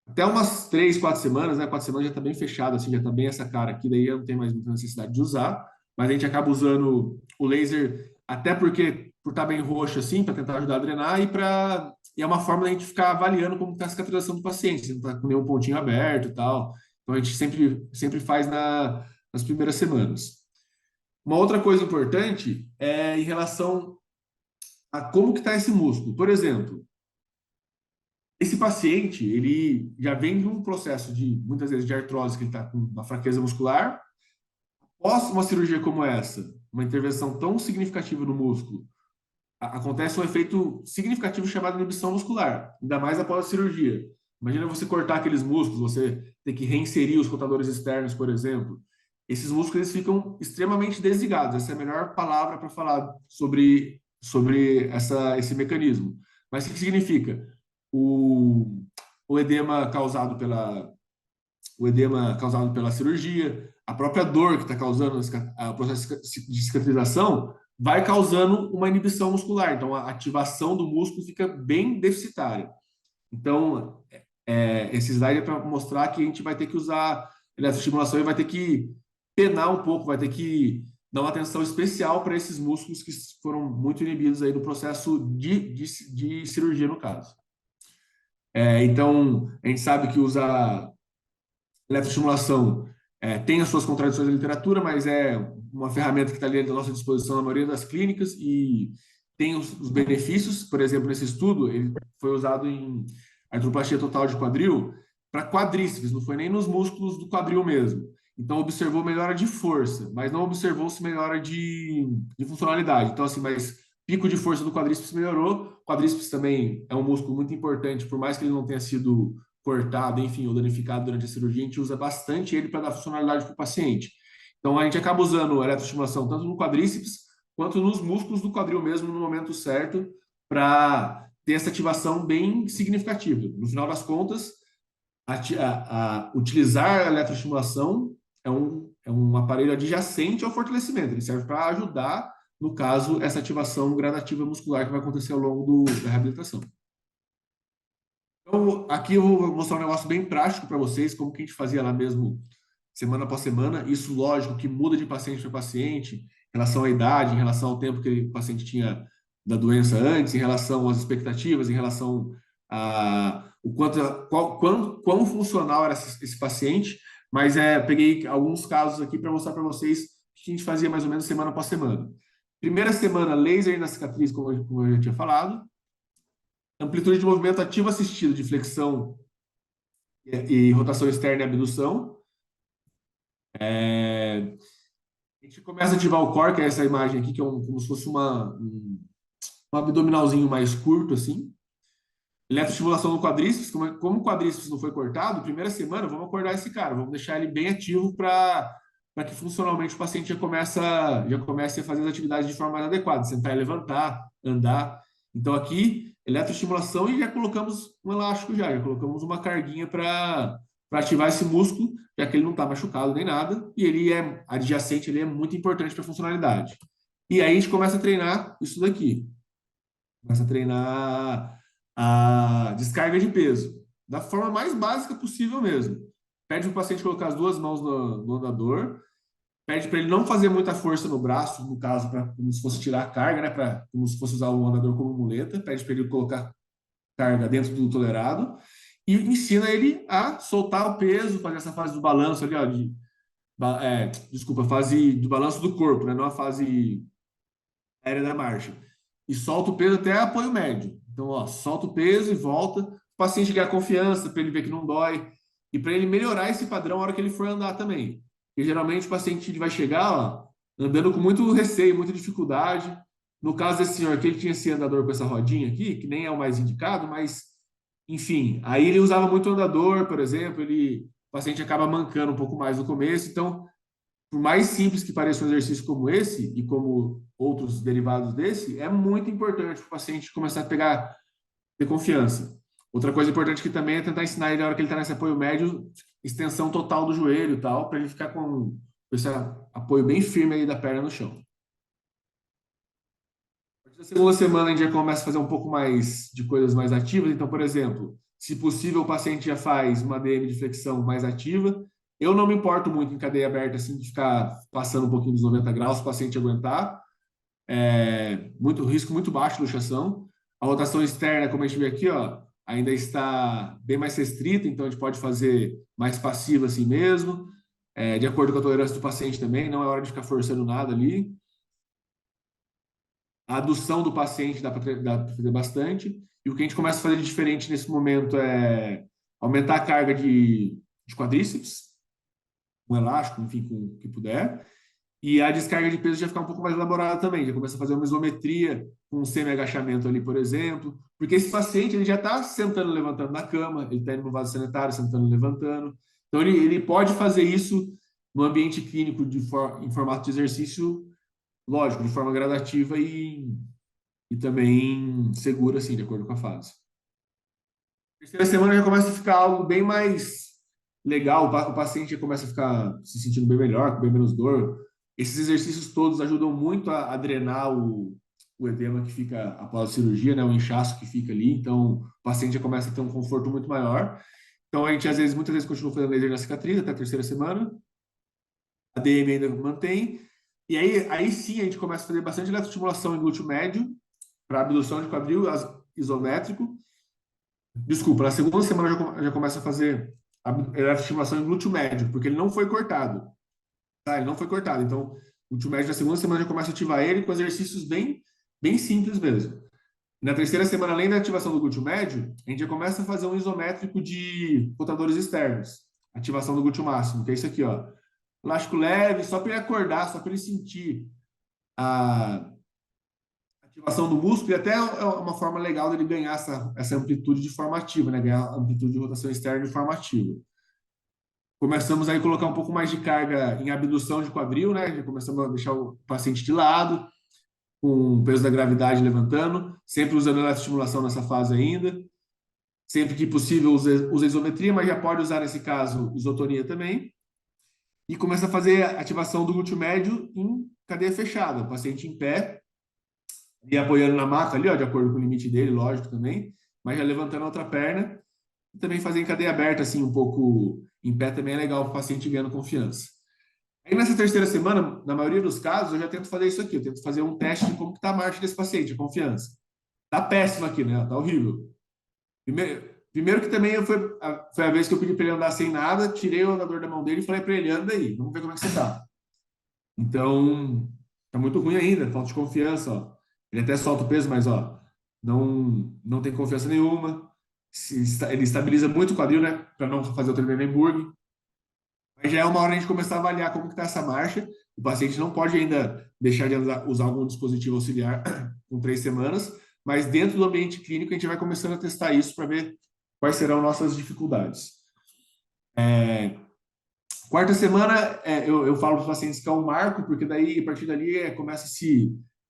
até umas 3, 4 semanas, né? 4 semanas já está bem fechado, assim, já está bem essa cara aqui, daí não tem mais muita necessidade de usar, mas a gente acaba usando o laser até porque por estar bem roxo assim, para tentar ajudar a drenar e é uma forma da gente ficar avaliando como está a cicatrização do paciente, se não está com nenhum pontinho aberto e tal. Então a gente sempre faz nas primeiras semanas. Uma outra coisa importante é em relação a como que está esse músculo. Por exemplo, esse paciente, ele já vem de um processo muitas vezes, de artrose, que ele está com uma fraqueza muscular. Após uma cirurgia como essa, uma intervenção tão significativa no músculo, acontece um efeito significativo chamado inibição muscular, ainda mais após a cirurgia. Imagina você cortar aqueles músculos, você ter que reinserir os rotadores externos, por exemplo. Esses músculos eles ficam extremamente desligados. Essa é a melhor palavra para falar sobre esse mecanismo. Mas o que significa? O edema causado pela cirurgia, a própria dor que está causando o processo de cicatrização, vai causando uma inibição muscular. Então, a ativação do músculo fica bem deficitária. Então, esse slide é para mostrar que a gente vai ter que usar eletroestimulação e vai ter que penar um pouco, vai ter que dar uma atenção especial para esses músculos que foram muito inibidos aí no processo de cirurgia, no caso. Então, a gente sabe que usar eletroestimulação tem as suas contradições na literatura, mas é uma ferramenta que está ali à nossa disposição na maioria das clínicas e tem os benefícios. Por exemplo, nesse estudo, ele foi usado em artroplastia total de quadril para quadríceps, não foi nem nos músculos do quadril mesmo. Então, observou melhora de força, mas não observou-se melhora de funcionalidade. Então, assim, mas pico de força do quadríceps melhorou. O quadríceps também é um músculo muito importante, por mais que ele não tenha sido cortado, enfim, ou danificado durante a cirurgia, a gente usa bastante ele para dar funcionalidade para o paciente. Então, a gente acaba usando a eletroestimulação tanto no quadríceps quanto nos músculos do quadril mesmo no momento certo para ter essa ativação bem significativa. No final das contas, utilizar a eletroestimulação é um aparelho adjacente ao fortalecimento. Ele serve para ajudar, no caso, essa ativação gradativa muscular que vai acontecer ao longo da reabilitação. Então, aqui eu vou mostrar um negócio bem prático para vocês, como que a gente fazia lá mesmo, semana após semana. Isso, lógico, que muda de paciente para paciente, em relação à idade, em relação ao tempo que o paciente tinha da doença antes, em relação às expectativas, em relação a quão funcional era esse paciente. Mas peguei alguns casos aqui para mostrar para vocês o que a gente fazia mais ou menos semana após semana. Primeira semana, laser na cicatriz, como eu já tinha falado. Amplitude de movimento ativo assistido de flexão e rotação externa e abdução. A gente começa a ativar o core, que é essa imagem aqui, que é como se fosse um abdominalzinho mais curto, assim. Eletroestimulação no quadríceps. Como o quadríceps não foi cortado, primeira semana, vamos acordar esse cara, vamos deixar ele bem ativo para para que funcionalmente o paciente já comece a fazer as atividades de forma mais adequada, sentar e levantar, andar. Então aqui, eletroestimulação e já colocamos um elástico já colocamos uma carguinha para ativar esse músculo, já que ele não está machucado nem nada, e ele é adjacente, ele é muito importante para a funcionalidade. E aí a gente começa a treinar isso daqui. Começa a treinar a descarga de peso, da forma mais básica possível mesmo. Pede para o paciente colocar as duas mãos no andador, pede para ele não fazer muita força no braço, no caso, como se fosse tirar a carga, né, como se fosse usar o andador como muleta, pede para ele colocar carga dentro do tolerado e ensina ele a soltar o peso, fazer essa fase do balanço ali, ó, fase do balanço do corpo, né, não a fase aérea da marcha. E solta o peso até apoio médio. Então, ó, solta o peso e volta. O paciente ganhar confiança para ele ver que não dói e para ele melhorar esse padrão na hora que ele for andar também. Porque geralmente o paciente ele vai chegar, ó, andando com muito receio, muita dificuldade. No caso desse senhor aqui, ele tinha esse andador com essa rodinha aqui, que nem é o mais indicado, mas, enfim, aí ele usava muito andador, por exemplo, o paciente acaba mancando um pouco mais no começo. Então, por mais simples que pareça um exercício como esse e como outros derivados desse, é muito importante para o paciente começar a ter confiança. Outra coisa importante que também é tentar ensinar ele na hora que ele está nesse apoio médio, extensão total do joelho e tal, para ele ficar com esse apoio bem firme aí da perna no chão. A partir da segunda semana a gente já começa a fazer um pouco mais de coisas mais ativas. Então, por exemplo, se possível, o paciente já faz uma DM de flexão mais ativa. Eu não me importo muito em cadeia aberta, assim, de ficar passando um pouquinho dos 90 graus, se o paciente aguentar. Risco muito baixo de luxação. A rotação externa, como a gente vê aqui, ó, ainda está bem mais restrita, então a gente pode fazer mais passiva assim mesmo, de acordo com a tolerância do paciente também, não é hora de ficar forçando nada ali. A adução do paciente dá para fazer bastante. E o que a gente começa a fazer de diferente nesse momento é aumentar a carga de quadríceps, um elástico, enfim, com o que puder. E a descarga de peso já fica um pouco mais elaborada também, já começa a fazer uma isometria com um semi-agachamento ali, por exemplo, porque esse paciente ele já está sentando, levantando na cama, ele está indo no vaso sanitário, sentando, levantando. Então, ele pode fazer isso no ambiente clínico em formato de exercício, lógico, de forma gradativa e também segura, assim, de acordo com a fase. Terceira semana já começa a ficar algo bem mais legal, o paciente já começa a ficar se sentindo bem melhor, com bem menos dor. Esses exercícios todos ajudam muito a drenar o edema que fica após a cirurgia, né, o inchaço que fica ali. Então, o paciente já começa a ter um conforto muito maior. Então, a gente, muitas vezes, continua fazendo laser na cicatriz até a terceira semana. A DM ainda mantém. E aí sim, a gente começa a fazer bastante eletroestimulação em glúteo médio, para abdução de quadril isométrico. Desculpa, na segunda semana já começa a fazer a eletroestimulação em glúteo médio, porque ele não foi cortado. Tá? Ele não foi cortado. Então, o glúteo médio na segunda semana já começa a ativar ele com exercícios bem, bem simples mesmo. Na terceira semana, além da ativação do glúteo médio, a gente já começa a fazer um isométrico de rotadores externos. Ativação do glúteo máximo, que é isso aqui, ó. Elástico leve, só para ele acordar, só para ele sentir a ativação do músculo, e até é uma forma legal dele ganhar essa amplitude de forma ativa, né? Ganhar amplitude de rotação externa de forma ativa. Começamos aí a colocar um pouco mais de carga em abdução de quadril, né? Já começamos a deixar o paciente de lado, com o peso da gravidade levantando, sempre usando eletroestimulação nessa fase ainda. Sempre que possível, usa isometria, mas já pode usar, nesse caso, isotonia também. E começa a fazer a ativação do glúteo médio em cadeia fechada, o paciente em pé, e apoiando na maca ali, ó, de acordo com o limite dele, lógico também, mas já levantando a outra perna. E também fazer em cadeia aberta, assim, um pouco em pé também é legal para o paciente ganhando confiança. Aí nessa terceira semana, na maioria dos casos, eu já tento fazer isso aqui. Eu tento fazer um teste de como está a marcha desse paciente, a confiança. Tá péssimo aqui, né? Tá horrível. Primeiro que também foi a vez que eu pedi para ele andar sem nada, tirei o andador da mão dele e falei para ele, anda aí, vamos ver como é que você tá. Então, tá muito ruim ainda, falta de confiança, ó. Ele até solta o peso, mas, ó, não tem confiança nenhuma. Ele estabiliza muito o quadril, né? Para não fazer o Trendelenburg. Mas já é uma hora a gente começar a avaliar como que está essa marcha. O paciente não pode ainda deixar de usar algum dispositivo auxiliar com 3 semanas, mas dentro do ambiente clínico a gente vai começando a testar isso para ver quais serão nossas dificuldades. Quarta semana, eu falo para os pacientes que é um marco, porque daí, a partir dali, começa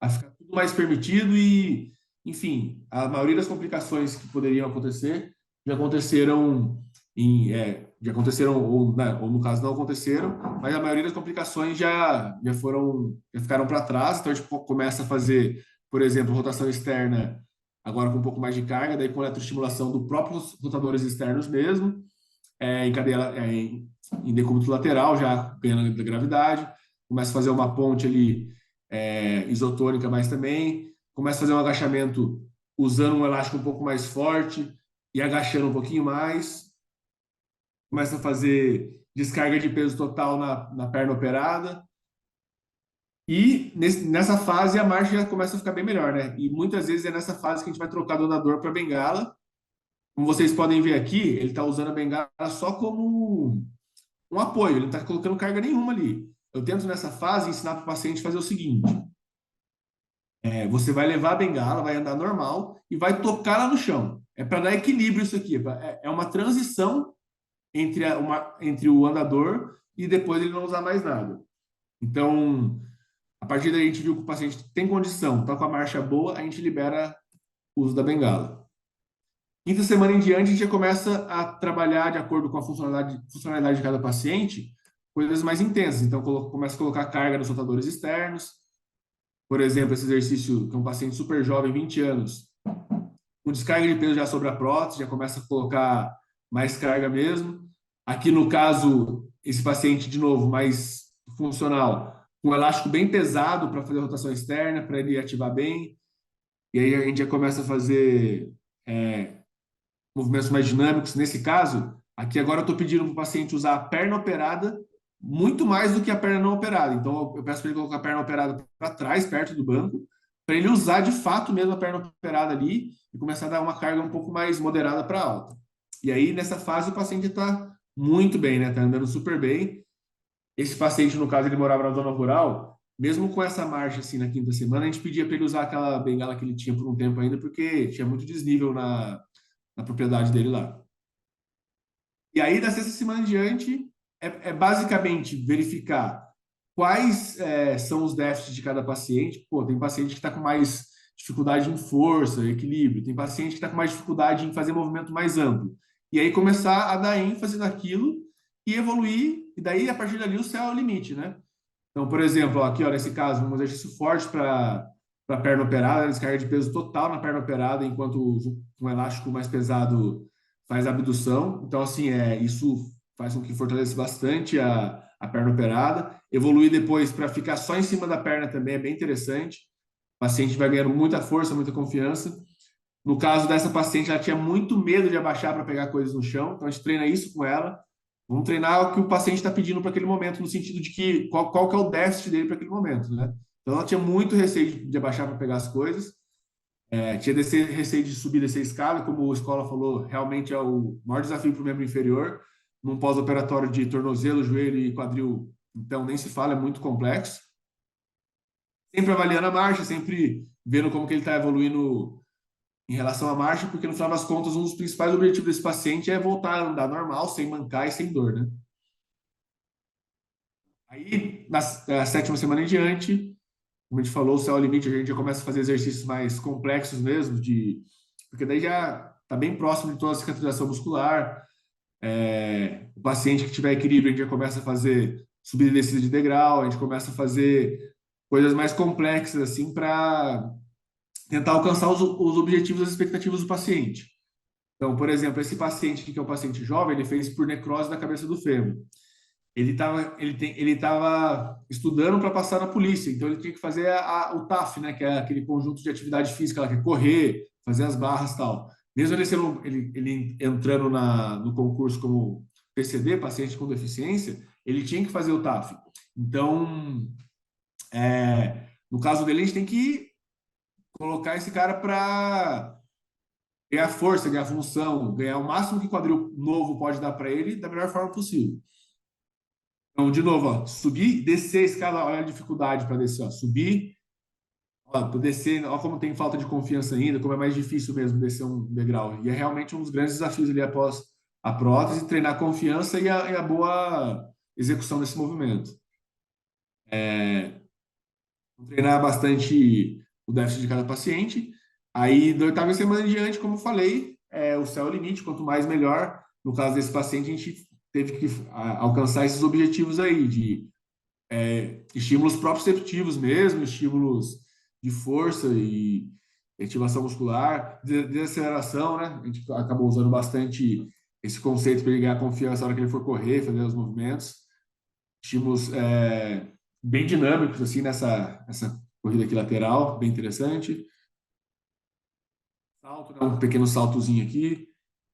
a ficar tudo mais permitido e, enfim, a maioria das complicações que poderiam acontecer já aconteceram, já aconteceram, ou, né, ou no caso não aconteceram, mas a maioria das complicações já ficaram para trás, então a gente começa a fazer, por exemplo, rotação externa, agora com um pouco mais de carga, daí com eletroestimulação dos próprios rotadores externos mesmo, em cadeia, em decúbito lateral, já ganhando da gravidade, começa a fazer uma ponte ali isotônica, mas também começa a fazer um agachamento usando um elástico um pouco mais forte e agachando um pouquinho mais, começa a fazer descarga de peso total na perna operada, e nessa fase a marcha já começa a ficar bem melhor, né? E muitas vezes é nessa fase que a gente vai trocar do andador para bengala. Como vocês podem ver aqui, ele está usando a bengala só como um apoio, ele não está colocando carga nenhuma ali. Eu tento nessa fase ensinar para o paciente fazer o seguinte: você vai levar a bengala, vai andar normal e vai tocar lá no chão. É para dar equilíbrio isso aqui, é uma transição entre o andador e depois ele não usar mais nada. Então, a partir daí a gente viu que o paciente tem condição, está com a marcha boa, a gente libera o uso da bengala. Quinta semana em diante, a gente já começa a trabalhar de acordo com a funcionalidade de cada paciente, coisas mais intensas. Então, começa a colocar carga nos rotadores externos. Por exemplo, esse exercício que é um paciente super jovem, 20 anos, com descarga de peso já sobre a prótese, já começa a colocar mais carga mesmo. Aqui, no caso, esse paciente, de novo, mais funcional, com um elástico bem pesado para fazer a rotação externa, para ele ativar bem. E aí a gente já começa a fazer movimentos mais dinâmicos. Nesse caso, aqui agora eu estou pedindo para o paciente usar a perna operada muito mais do que a perna não operada. Então, eu peço para ele colocar a perna operada para trás, perto do banco, para ele usar de fato mesmo a perna operada ali e começar a dar uma carga um pouco mais moderada para alta. E aí, nessa fase, o paciente está muito bem, né? Está andando super bem. Esse paciente, no caso, ele morava na zona rural. Mesmo com essa marcha assim na quinta semana, a gente pedia para ele usar aquela bengala que ele tinha por um tempo ainda, porque tinha muito desnível na propriedade dele lá. E aí, da sexta semana em diante, basicamente verificar quais são os déficits de cada paciente. Pô, tem paciente que está com mais dificuldade em força, equilíbrio, tem paciente que está com mais dificuldade em fazer movimento mais amplo. E aí começar a dar ênfase naquilo e evoluir, e daí, a partir dali, o céu é o limite, né? Então, por exemplo, aqui, ó, nesse caso, um exercício forte para perna operada, descarga de peso total na perna operada, enquanto um elástico mais pesado faz a abdução. Então, assim, isso faz com que fortaleça bastante a perna operada. Evoluir depois para ficar só em cima da perna também é bem interessante. O paciente vai ganhando muita força, muita confiança. No caso dessa paciente, ela tinha muito medo de abaixar para pegar coisas no chão, então a gente treina isso com ela. Vamos treinar o que o paciente está pedindo para aquele momento, no sentido de que qual que é o déficit dele para aquele momento, né? Então, ela tinha muito receio de abaixar para pegar as coisas, tinha receio de subir e descer a escada, como a escola falou, realmente é o maior desafio para o membro inferior, num pós-operatório de tornozelo, joelho e quadril, então nem se fala, é muito complexo. Sempre avaliando a marcha, sempre vendo como que ele está evoluindo em relação à marcha, porque no final das contas, um dos principais objetivos desse paciente é voltar a andar normal, sem mancar e sem dor, né? Aí, na sétima semana em diante, como a gente falou, o céu é o limite, a gente já começa a fazer exercícios mais complexos mesmo, porque daí já está bem próximo de toda a cicatrização muscular. O paciente que tiver equilíbrio, a gente já começa a fazer subida e descida de degrau, a gente começa a fazer coisas mais complexas, assim, para tentar alcançar os objetivos, as expectativas do paciente. Então, por exemplo, esse paciente aqui, que é um paciente jovem, ele fez por necrose da cabeça do fêmur. Ele estava estudando para passar na polícia, então ele tinha que fazer o TAF, né, que é aquele conjunto de atividade física lá, que é correr, fazer as barras e tal. Mesmo ele entrando no concurso como PCD, paciente com deficiência, ele tinha que fazer o TAF. Então, no caso dele, a gente tem que colocar esse cara para ganhar força, ganhar função, ganhar o máximo que quadril novo pode dar para ele da melhor forma possível. Então, de novo, ó, subir, descer a escada, olha a dificuldade para descer, ó, subir, ó, para descer, ó como tem falta de confiança ainda, como é mais difícil mesmo descer um degrau. E é realmente um dos grandes desafios ali após a prótese, treinar a confiança e a boa execução desse movimento. Treinar bastante o déficit de cada paciente. Aí, da 8ª semana em diante, como eu falei, o céu é o limite, quanto mais melhor. No caso desse paciente, a gente teve que alcançar esses objetivos aí, de estímulos proprioceptivos mesmo, estímulos de força e ativação muscular, desaceleração, né? A gente acabou usando bastante esse conceito para ele ganhar confiança na hora que ele for correr, fazer os movimentos. Estímulos bem dinâmicos, assim, nessa corrida aqui lateral, bem interessante. Salto, né? Um pequeno saltozinho aqui.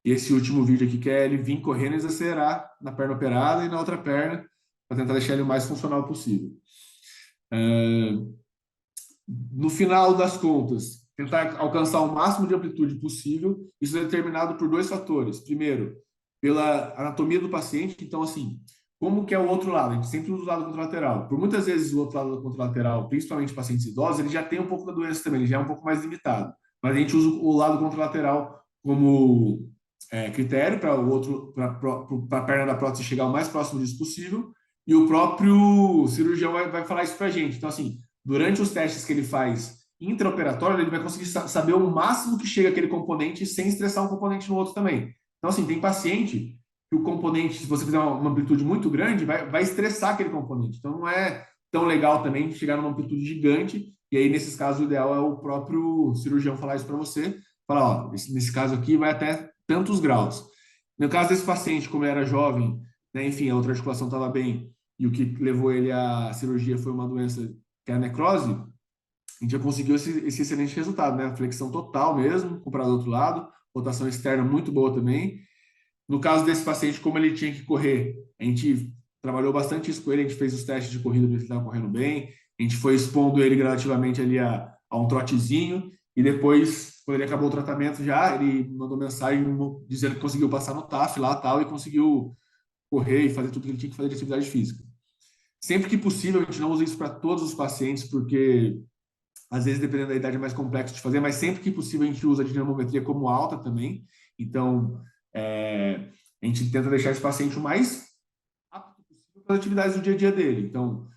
E esse último vídeo aqui que é ele vir correndo e desacelerar na perna operada e na outra perna, para tentar deixar ele o mais funcional possível. No final das contas, tentar alcançar o máximo de amplitude possível. Isso é determinado por 2 fatores. Primeiro, pela anatomia do paciente. Então, assim, como que é o outro lado? A gente sempre usa o lado contralateral. Por muitas vezes, o outro lado contralateral, principalmente pacientes idosos, ele já tem um pouco da doença também, ele já é um pouco mais limitado. Mas a gente usa o lado contralateral como critério para a perna da prótese chegar o mais próximo disso possível. E o próprio cirurgião vai falar isso para a gente. Então, assim, durante os testes que ele faz intraoperatório, ele vai conseguir saber o máximo que chega aquele componente sem estressar um componente no outro também. Então, assim, tem paciente que o componente, se você fizer uma amplitude muito grande, vai estressar aquele componente. Então, não é tão legal também chegar numa amplitude gigante. E aí, nesses casos, o ideal é o próprio cirurgião falar isso para você. Falar, ó, nesse caso aqui vai até tantos graus. No caso desse paciente, como ele era jovem, né, enfim, a outra articulação estava bem, e o que levou ele à cirurgia foi uma doença que é a necrose, a gente já conseguiu esse excelente resultado, né? A flexão total mesmo, comparado ao outro lado, rotação externa muito boa também. No caso desse paciente, como ele tinha que correr, a gente trabalhou bastante isso com ele, a gente fez os testes de corrida para ele estar correndo bem, a gente foi expondo ele gradativamente ali a um trotezinho, e depois, quando ele acabou o tratamento já, ele mandou mensagem dizendo que conseguiu passar no TAF lá tal, e conseguiu correr e fazer tudo que ele tinha que fazer de atividade física. Sempre que possível, a gente não usa isso para todos os pacientes, porque às vezes, dependendo da idade, é mais complexo de fazer, mas sempre que possível a gente usa a dinamometria como alta também. Então, a gente tenta deixar esse paciente o mais apto possível para as atividades do dia a dia dele. Então,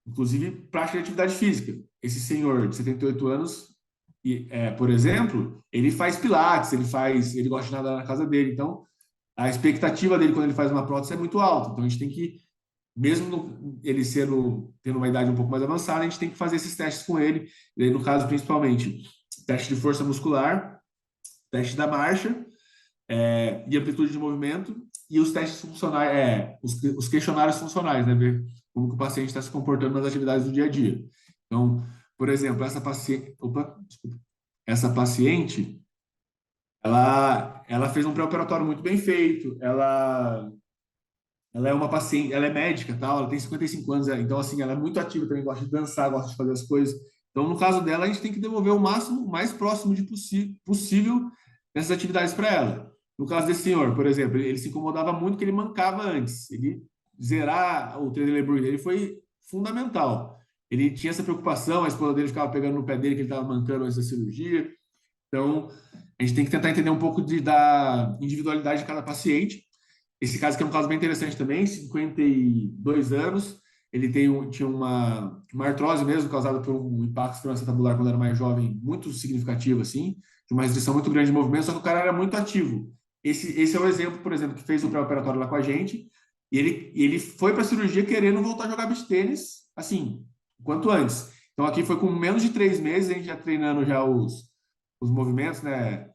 inclusive, prática de atividade física. Esse senhor de 78 anos, por exemplo, ele faz pilates, ele gosta de nadar na casa dele. Então, a expectativa dele quando ele faz uma prótese é muito alta. Então, a gente tem que, mesmo ele tendo uma idade um pouco mais avançada, a gente tem que fazer esses testes com ele. E aí, no caso, principalmente, teste de força muscular, teste da marcha, de amplitude de movimento e os testes funcionais, os questionários funcionais, né? Ver como que o paciente está se comportando nas atividades do dia a dia. Então, por exemplo, essa paciente, ela fez um pré-operatório muito bem feito, ela é uma paciente, ela é médica, tal, ela tem 55 anos, então assim, ela é muito ativa também, gosta de dançar, gosta de fazer as coisas. Então, no caso dela, a gente tem que devolver o mais próximo de possível nessas atividades para ela. No caso desse senhor, por exemplo, ele se incomodava muito que ele mancava antes. Ele zerar o treino dele foi fundamental. Ele tinha essa preocupação, a esposa dele ficava pegando no pé dele que ele estava mancando antes da cirurgia. Então, a gente tem que tentar entender um pouco da individualidade de cada paciente. Esse caso aqui é um caso bem interessante também, 52 anos, ele tinha uma artrose mesmo, causada por um impacto esplenoacetabular quando era mais jovem, muito significativo, assim, de uma restrição muito grande de movimento, só que o cara era muito ativo. Esse é o exemplo, por exemplo, que fez o pré-operatório lá com a gente, e ele foi para a cirurgia querendo voltar a jogar beach tênis, assim, quanto antes. Então aqui foi com menos de 3 meses, a gente já treinando já os movimentos, né,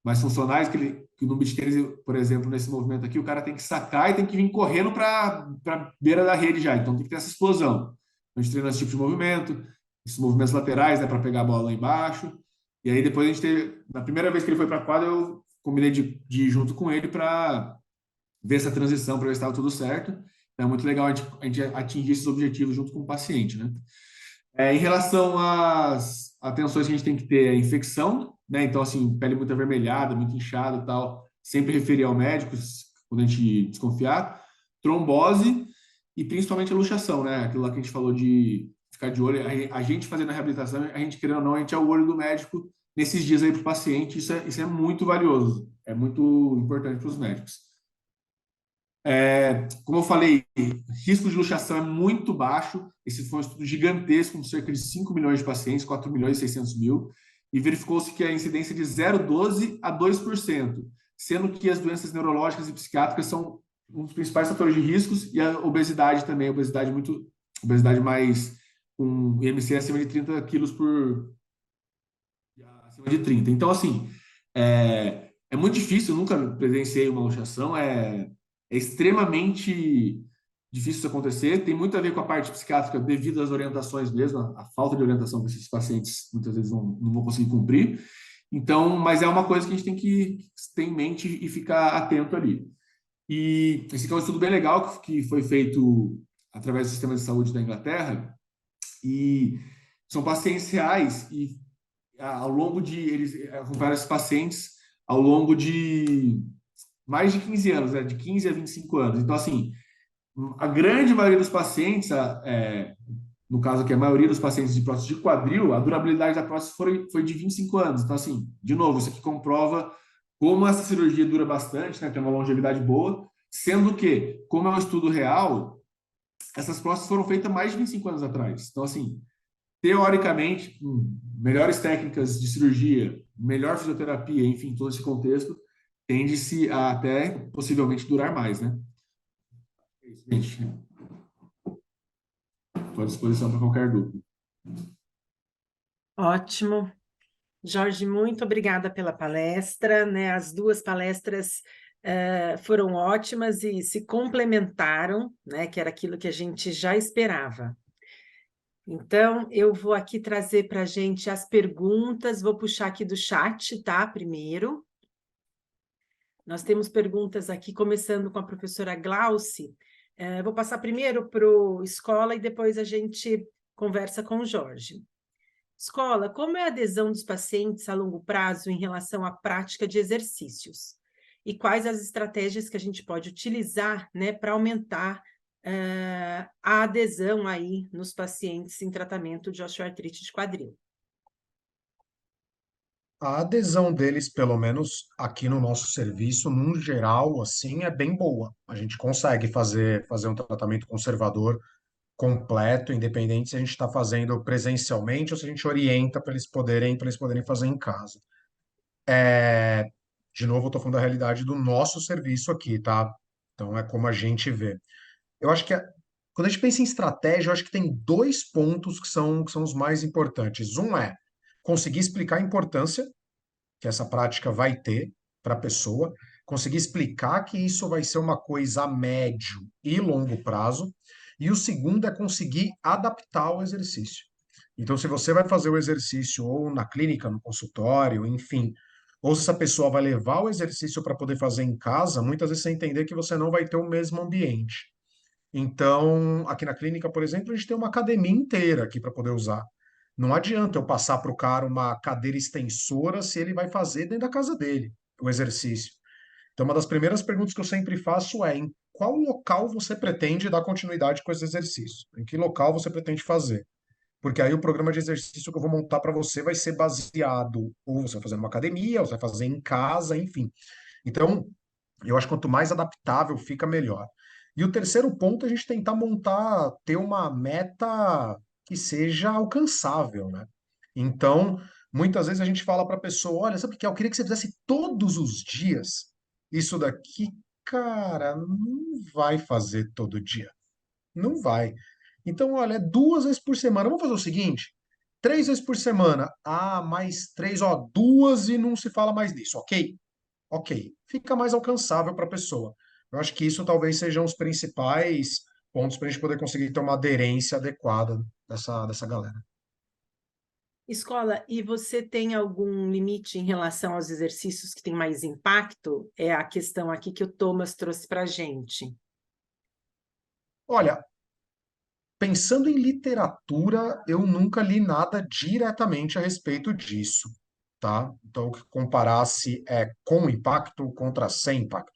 mais funcionais, que no beach tênis, por exemplo, nesse movimento aqui, o cara tem que sacar e tem que vir correndo para a beira da rede já. Então tem que ter essa explosão. A gente treina esse tipo de movimento, esses movimentos laterais, né, para pegar a bola lá embaixo. E aí depois a gente teve, na primeira vez que ele foi para a quadra, eu combinei de ir junto com ele para ver essa transição, para ver se estava tudo certo. Então é muito legal a gente atingir esses objetivos junto com o paciente, né? Em relação às atenções que a gente tem que ter, a infecção, né? Então, assim, pele muito avermelhada, muito inchada e tal, sempre referir ao médico quando a gente desconfiar. Trombose e principalmente a luxação, né? Aquilo lá que a gente falou de ficar de olho. A gente fazendo a reabilitação, a gente, querendo ou não, a gente é o olho do médico nesses dias aí para o paciente. Isso é muito valioso, é muito importante para os médicos. Como eu falei, risco de luxação é muito baixo. Esse foi um estudo gigantesco, com cerca de 5 milhões de pacientes, 4 milhões e 600 mil, e verificou-se que a incidência é de 0,12 a 2%, sendo que as doenças neurológicas e psiquiátricas são um dos principais fatores de riscos, e a obesidade também, obesidade mais com IMC acima de 30 quilos acima de 30. Então, assim, é muito difícil, eu nunca presenciei uma luxação, é extremamente difícil isso acontecer, tem muito a ver com a parte psiquiátrica devido às orientações mesmo, a falta de orientação que esses pacientes muitas vezes não vão conseguir cumprir. Então, mas é uma coisa que a gente tem que ter em mente e ficar atento ali. E esse aqui é um estudo bem legal que foi feito através do sistema de saúde da Inglaterra, e são pacientes reais e ao longo de eles acompanharam esses pacientes ao longo de mais de 15 anos, né, de 15 a 25 anos. Então, assim, a grande maioria dos pacientes, no caso aqui, a maioria dos pacientes de prótese de quadril, a durabilidade da prótese foi de 25 anos. Então, assim, de novo, isso aqui comprova como essa cirurgia dura bastante, né, tem uma longevidade boa, sendo que, como é um estudo real, essas próteses foram feitas mais de 25 anos atrás. Então, assim, teoricamente, com melhores técnicas de cirurgia, melhor fisioterapia, enfim, todo esse contexto, tende-se a até possivelmente durar mais, né? É isso, gente. Estou à disposição para qualquer dúvida. Ótimo. Jorge, muito obrigada pela palestra, né? As duas palestras foram ótimas e se complementaram, né? Que era aquilo que a gente já esperava. Então, eu vou aqui trazer para a gente as perguntas, vou puxar aqui do chat, tá? Primeiro. Nós temos perguntas aqui, começando com a professora Glauci. Vou passar primeiro para o Escola e depois a gente conversa com o Jorge. Escola, como é a adesão dos pacientes a longo prazo em relação à prática de exercícios? E quais as estratégias que a gente pode utilizar, né, para aumentar a adesão aí nos pacientes em tratamento de osteoartrite de quadril? A adesão deles, pelo menos aqui no nosso serviço, num geral, assim, é bem boa. A gente consegue fazer um tratamento conservador completo, independente se a gente está fazendo presencialmente ou se a gente orienta para eles poderem fazer em casa. É, de novo, eu estou falando da realidade do nosso serviço aqui, tá? Então é como a gente vê. Eu acho que quando a gente pensa em estratégia, eu acho que tem dois pontos que são os mais importantes. Um é conseguir explicar a importância que essa prática vai ter para a pessoa, conseguir explicar que isso vai ser uma coisa a médio e longo prazo, e o segundo é conseguir adaptar o exercício. Então, se você vai fazer o exercício ou na clínica, no consultório, enfim, ou se essa pessoa vai levar o exercício para poder fazer em casa, muitas vezes você entender que você não vai ter o mesmo ambiente. Então, aqui na clínica, por exemplo, a gente tem uma academia inteira aqui para poder usar. Não adianta eu passar para o cara uma cadeira extensora se ele vai fazer dentro da casa dele o exercício. Então, uma das primeiras perguntas que eu sempre faço é: em qual local você pretende dar continuidade com esse exercício? Em que local você pretende fazer? Porque aí o programa de exercício que eu vou montar para você vai ser baseado, ou você vai fazer numa academia, ou você vai fazer em casa, enfim. Então, eu acho que quanto mais adaptável fica, melhor. E o terceiro ponto é a gente tentar montar, ter uma meta que seja alcançável, né? Então, muitas vezes a gente fala para a pessoa: olha, sabe o que é? Eu queria que você fizesse todos os dias isso daqui. Cara, não vai fazer todo dia. Não vai. Então, olha, é 2 vezes por semana. Vamos fazer o seguinte: 3 vezes por semana. Ah, mais três, ó, duas e não se fala mais disso, ok? Ok, fica mais alcançável para a pessoa. Eu acho que isso talvez sejam os principais pontos para a gente poder conseguir ter uma aderência adequada dessa galera. Escola, e você tem algum limite em relação aos exercícios que têm mais impacto? É a questão aqui que o Thomas trouxe para a gente. Olha, pensando em literatura, eu nunca li nada diretamente a respeito disso, tá? Então, o que comparasse com impacto contra sem impacto.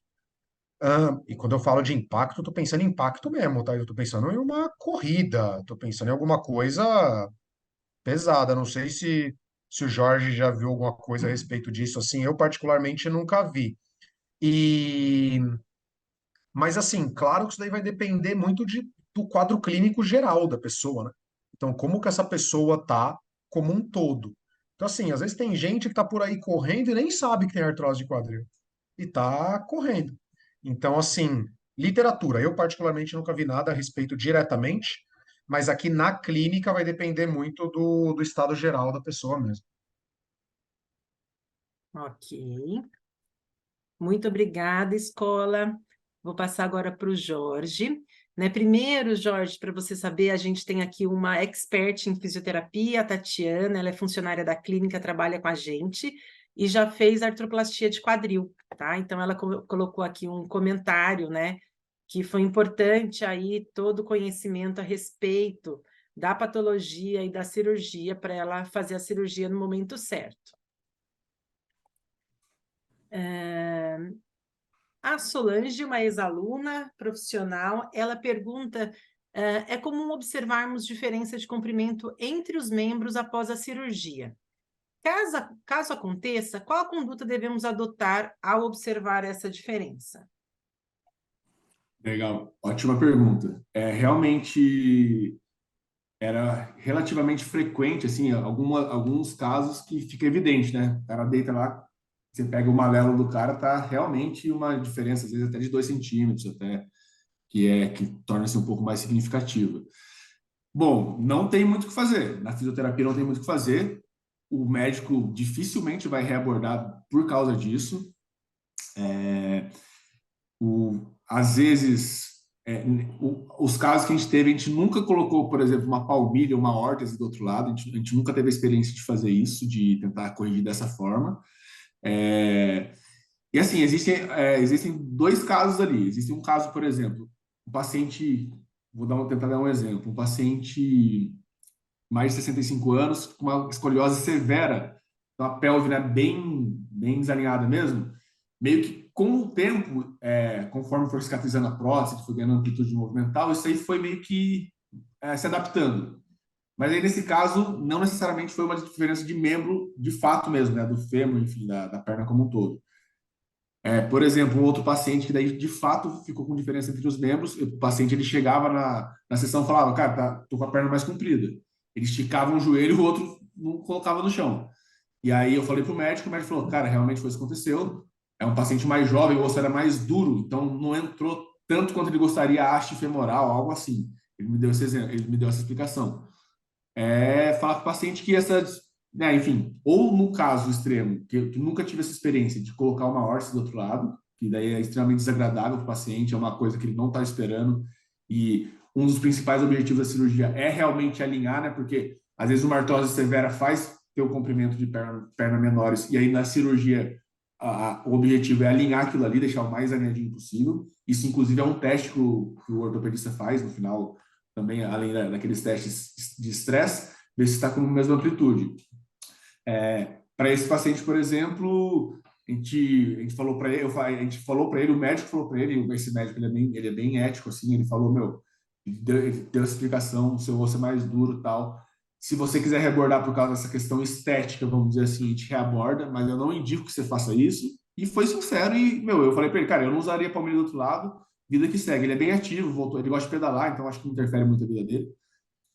E quando eu falo de impacto, eu tô pensando em impacto mesmo, tá? Eu tô pensando em uma corrida, tô pensando em alguma coisa pesada. Não sei se o Jorge já viu alguma coisa a respeito disso, assim, eu particularmente nunca vi. E Mas, assim, claro que isso daí vai depender muito do quadro clínico geral da pessoa, né? Então, como que essa pessoa tá como um todo. Então, assim, às vezes tem gente que tá por aí correndo e nem sabe que tem artrose de quadril. E tá correndo. Então, assim, literatura. Eu, particularmente, nunca vi nada a respeito diretamente, mas aqui na clínica vai depender muito do estado geral da pessoa mesmo. Ok. Muito obrigada, escola. Vou passar agora para o Jorge. Né? Primeiro, Jorge, para você saber, a gente tem aqui uma expert em fisioterapia, a Tatiana, ela é funcionária da clínica, trabalha com a gente e já fez artroplastia de quadril, tá? Então, ela colocou aqui um comentário, né? Que foi importante aí todo o conhecimento a respeito da patologia e da cirurgia para ela fazer a cirurgia no momento certo. A Solange, uma ex-aluna profissional, ela pergunta: é comum observarmos diferença de comprimento entre os membros após a cirurgia. Caso aconteça, qual conduta devemos adotar ao observar essa diferença? Legal, ótima pergunta. Realmente era relativamente frequente, assim, alguns casos que fica evidente, né? O cara deita lá, você pega o malelo do cara, tá realmente uma diferença, às vezes até de 2 centímetros, até, que torna-se um pouco mais significativa. Bom, não tem muito o que fazer. Na fisioterapia não tem muito o que fazer. O médico dificilmente vai reabordar por causa disso. Às vezes, os casos que a gente teve, a gente nunca colocou, por exemplo, uma palmilha, uma órtese do outro lado, a gente nunca teve a experiência de fazer isso, de tentar corrigir dessa forma. E assim, existem 2 casos ali. Existe um caso, por exemplo, um paciente, tentar dar um exemplo, um paciente mais de 65 anos, com uma escoliose severa, então a pelve, né, bem desalinhada mesmo, meio que com o tempo, conforme for cicatrizando a próstata, foi ganhando amplitude movimental, isso aí foi meio que se adaptando. Mas aí, nesse caso, não necessariamente foi uma diferença de membro de fato mesmo, né, do fêmur, enfim, da perna como um todo. Por exemplo, um outro paciente que daí de fato ficou com diferença entre os membros, o paciente ele chegava na sessão e falava, cara, tô com a perna mais comprida. Ele esticava um joelho e o outro não colocava no chão. E aí eu falei pro médico, o médico falou, cara, realmente foi isso que aconteceu. É um paciente mais jovem, o osso era mais duro, então não entrou tanto quanto ele gostaria a haste femoral, algo assim. Ele me deu esse exemplo, ele me deu essa explicação. Falar com o paciente que né, enfim, ou no caso extremo, que nunca tive essa experiência de colocar uma órtese do outro lado, que daí é extremamente desagradável para o paciente, é uma coisa que ele não está esperando, e um dos principais objetivos da cirurgia é realmente alinhar, né, porque às vezes uma artrose severa faz ter o comprimento de perna menores, e aí na cirurgia o objetivo é alinhar aquilo ali, deixar o mais alinhadinho possível. Isso, inclusive, é um teste que o ortopedista faz no final, também, além daqueles testes de estresse, ver se está com a mesma amplitude. Para esse paciente, por exemplo, a gente falou para ele, o médico falou para ele, esse médico ele é bem ético, assim, ele falou, ele deu essa explicação, o seu osso é mais duro e tal. Se você quiser reabordar por causa dessa questão estética, vamos dizer assim, a gente reaborda, mas eu não indico que você faça isso. E foi sincero e, eu falei para ele, cara, eu não usaria palmilha do outro lado, vida que segue. Ele é bem ativo, voltou, ele gosta de pedalar, então acho que não interfere muito a vida dele.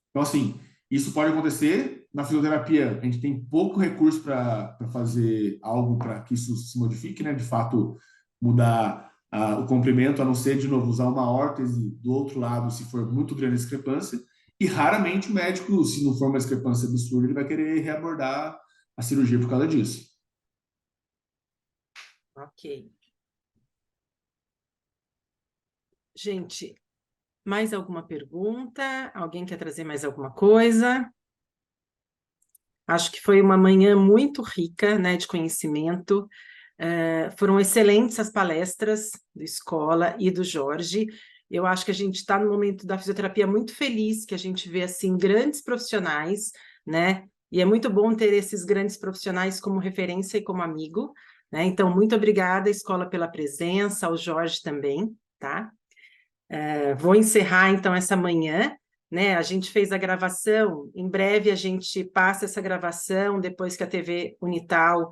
Então, assim, isso pode acontecer. Na fisioterapia, a gente tem pouco recurso para fazer algo para que isso se modifique, né? De fato, mudar o comprimento, a não ser, de novo, usar uma órtese do outro lado, se for muito grande a discrepância. E raramente o médico, se não for uma discrepância absurda, ele vai querer reabordar a cirurgia por causa disso. Ok. Gente, mais alguma pergunta? Alguém quer trazer mais alguma coisa? Acho que foi uma manhã muito rica, né, de conhecimento. Foram excelentes as palestras da escola e do Jorge. Eu acho que a gente está no momento da fisioterapia muito feliz, que a gente vê, assim, grandes profissionais, né? E é muito bom ter esses grandes profissionais como referência e como amigo, né? Então, muito obrigada, escola, pela presença, ao Jorge também, tá? Vou encerrar, então, essa manhã, né? A gente fez a gravação, em breve a gente passa essa gravação, depois que a TV Unital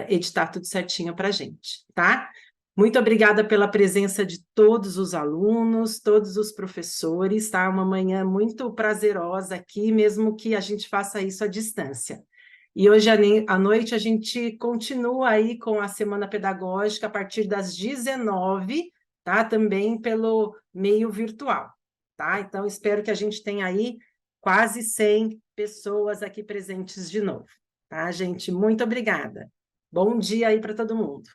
editar tudo certinho para a gente, tá? Muito obrigada pela presença de todos os alunos, todos os professores, tá? Uma manhã muito prazerosa aqui, mesmo que a gente faça isso à distância. E hoje à noite a gente continua aí com a Semana Pedagógica a partir das 19h, tá? Também pelo meio virtual, tá? Então, espero que a gente tenha aí quase 100 pessoas aqui presentes de novo, tá, gente? Muito obrigada. Bom dia aí para todo mundo.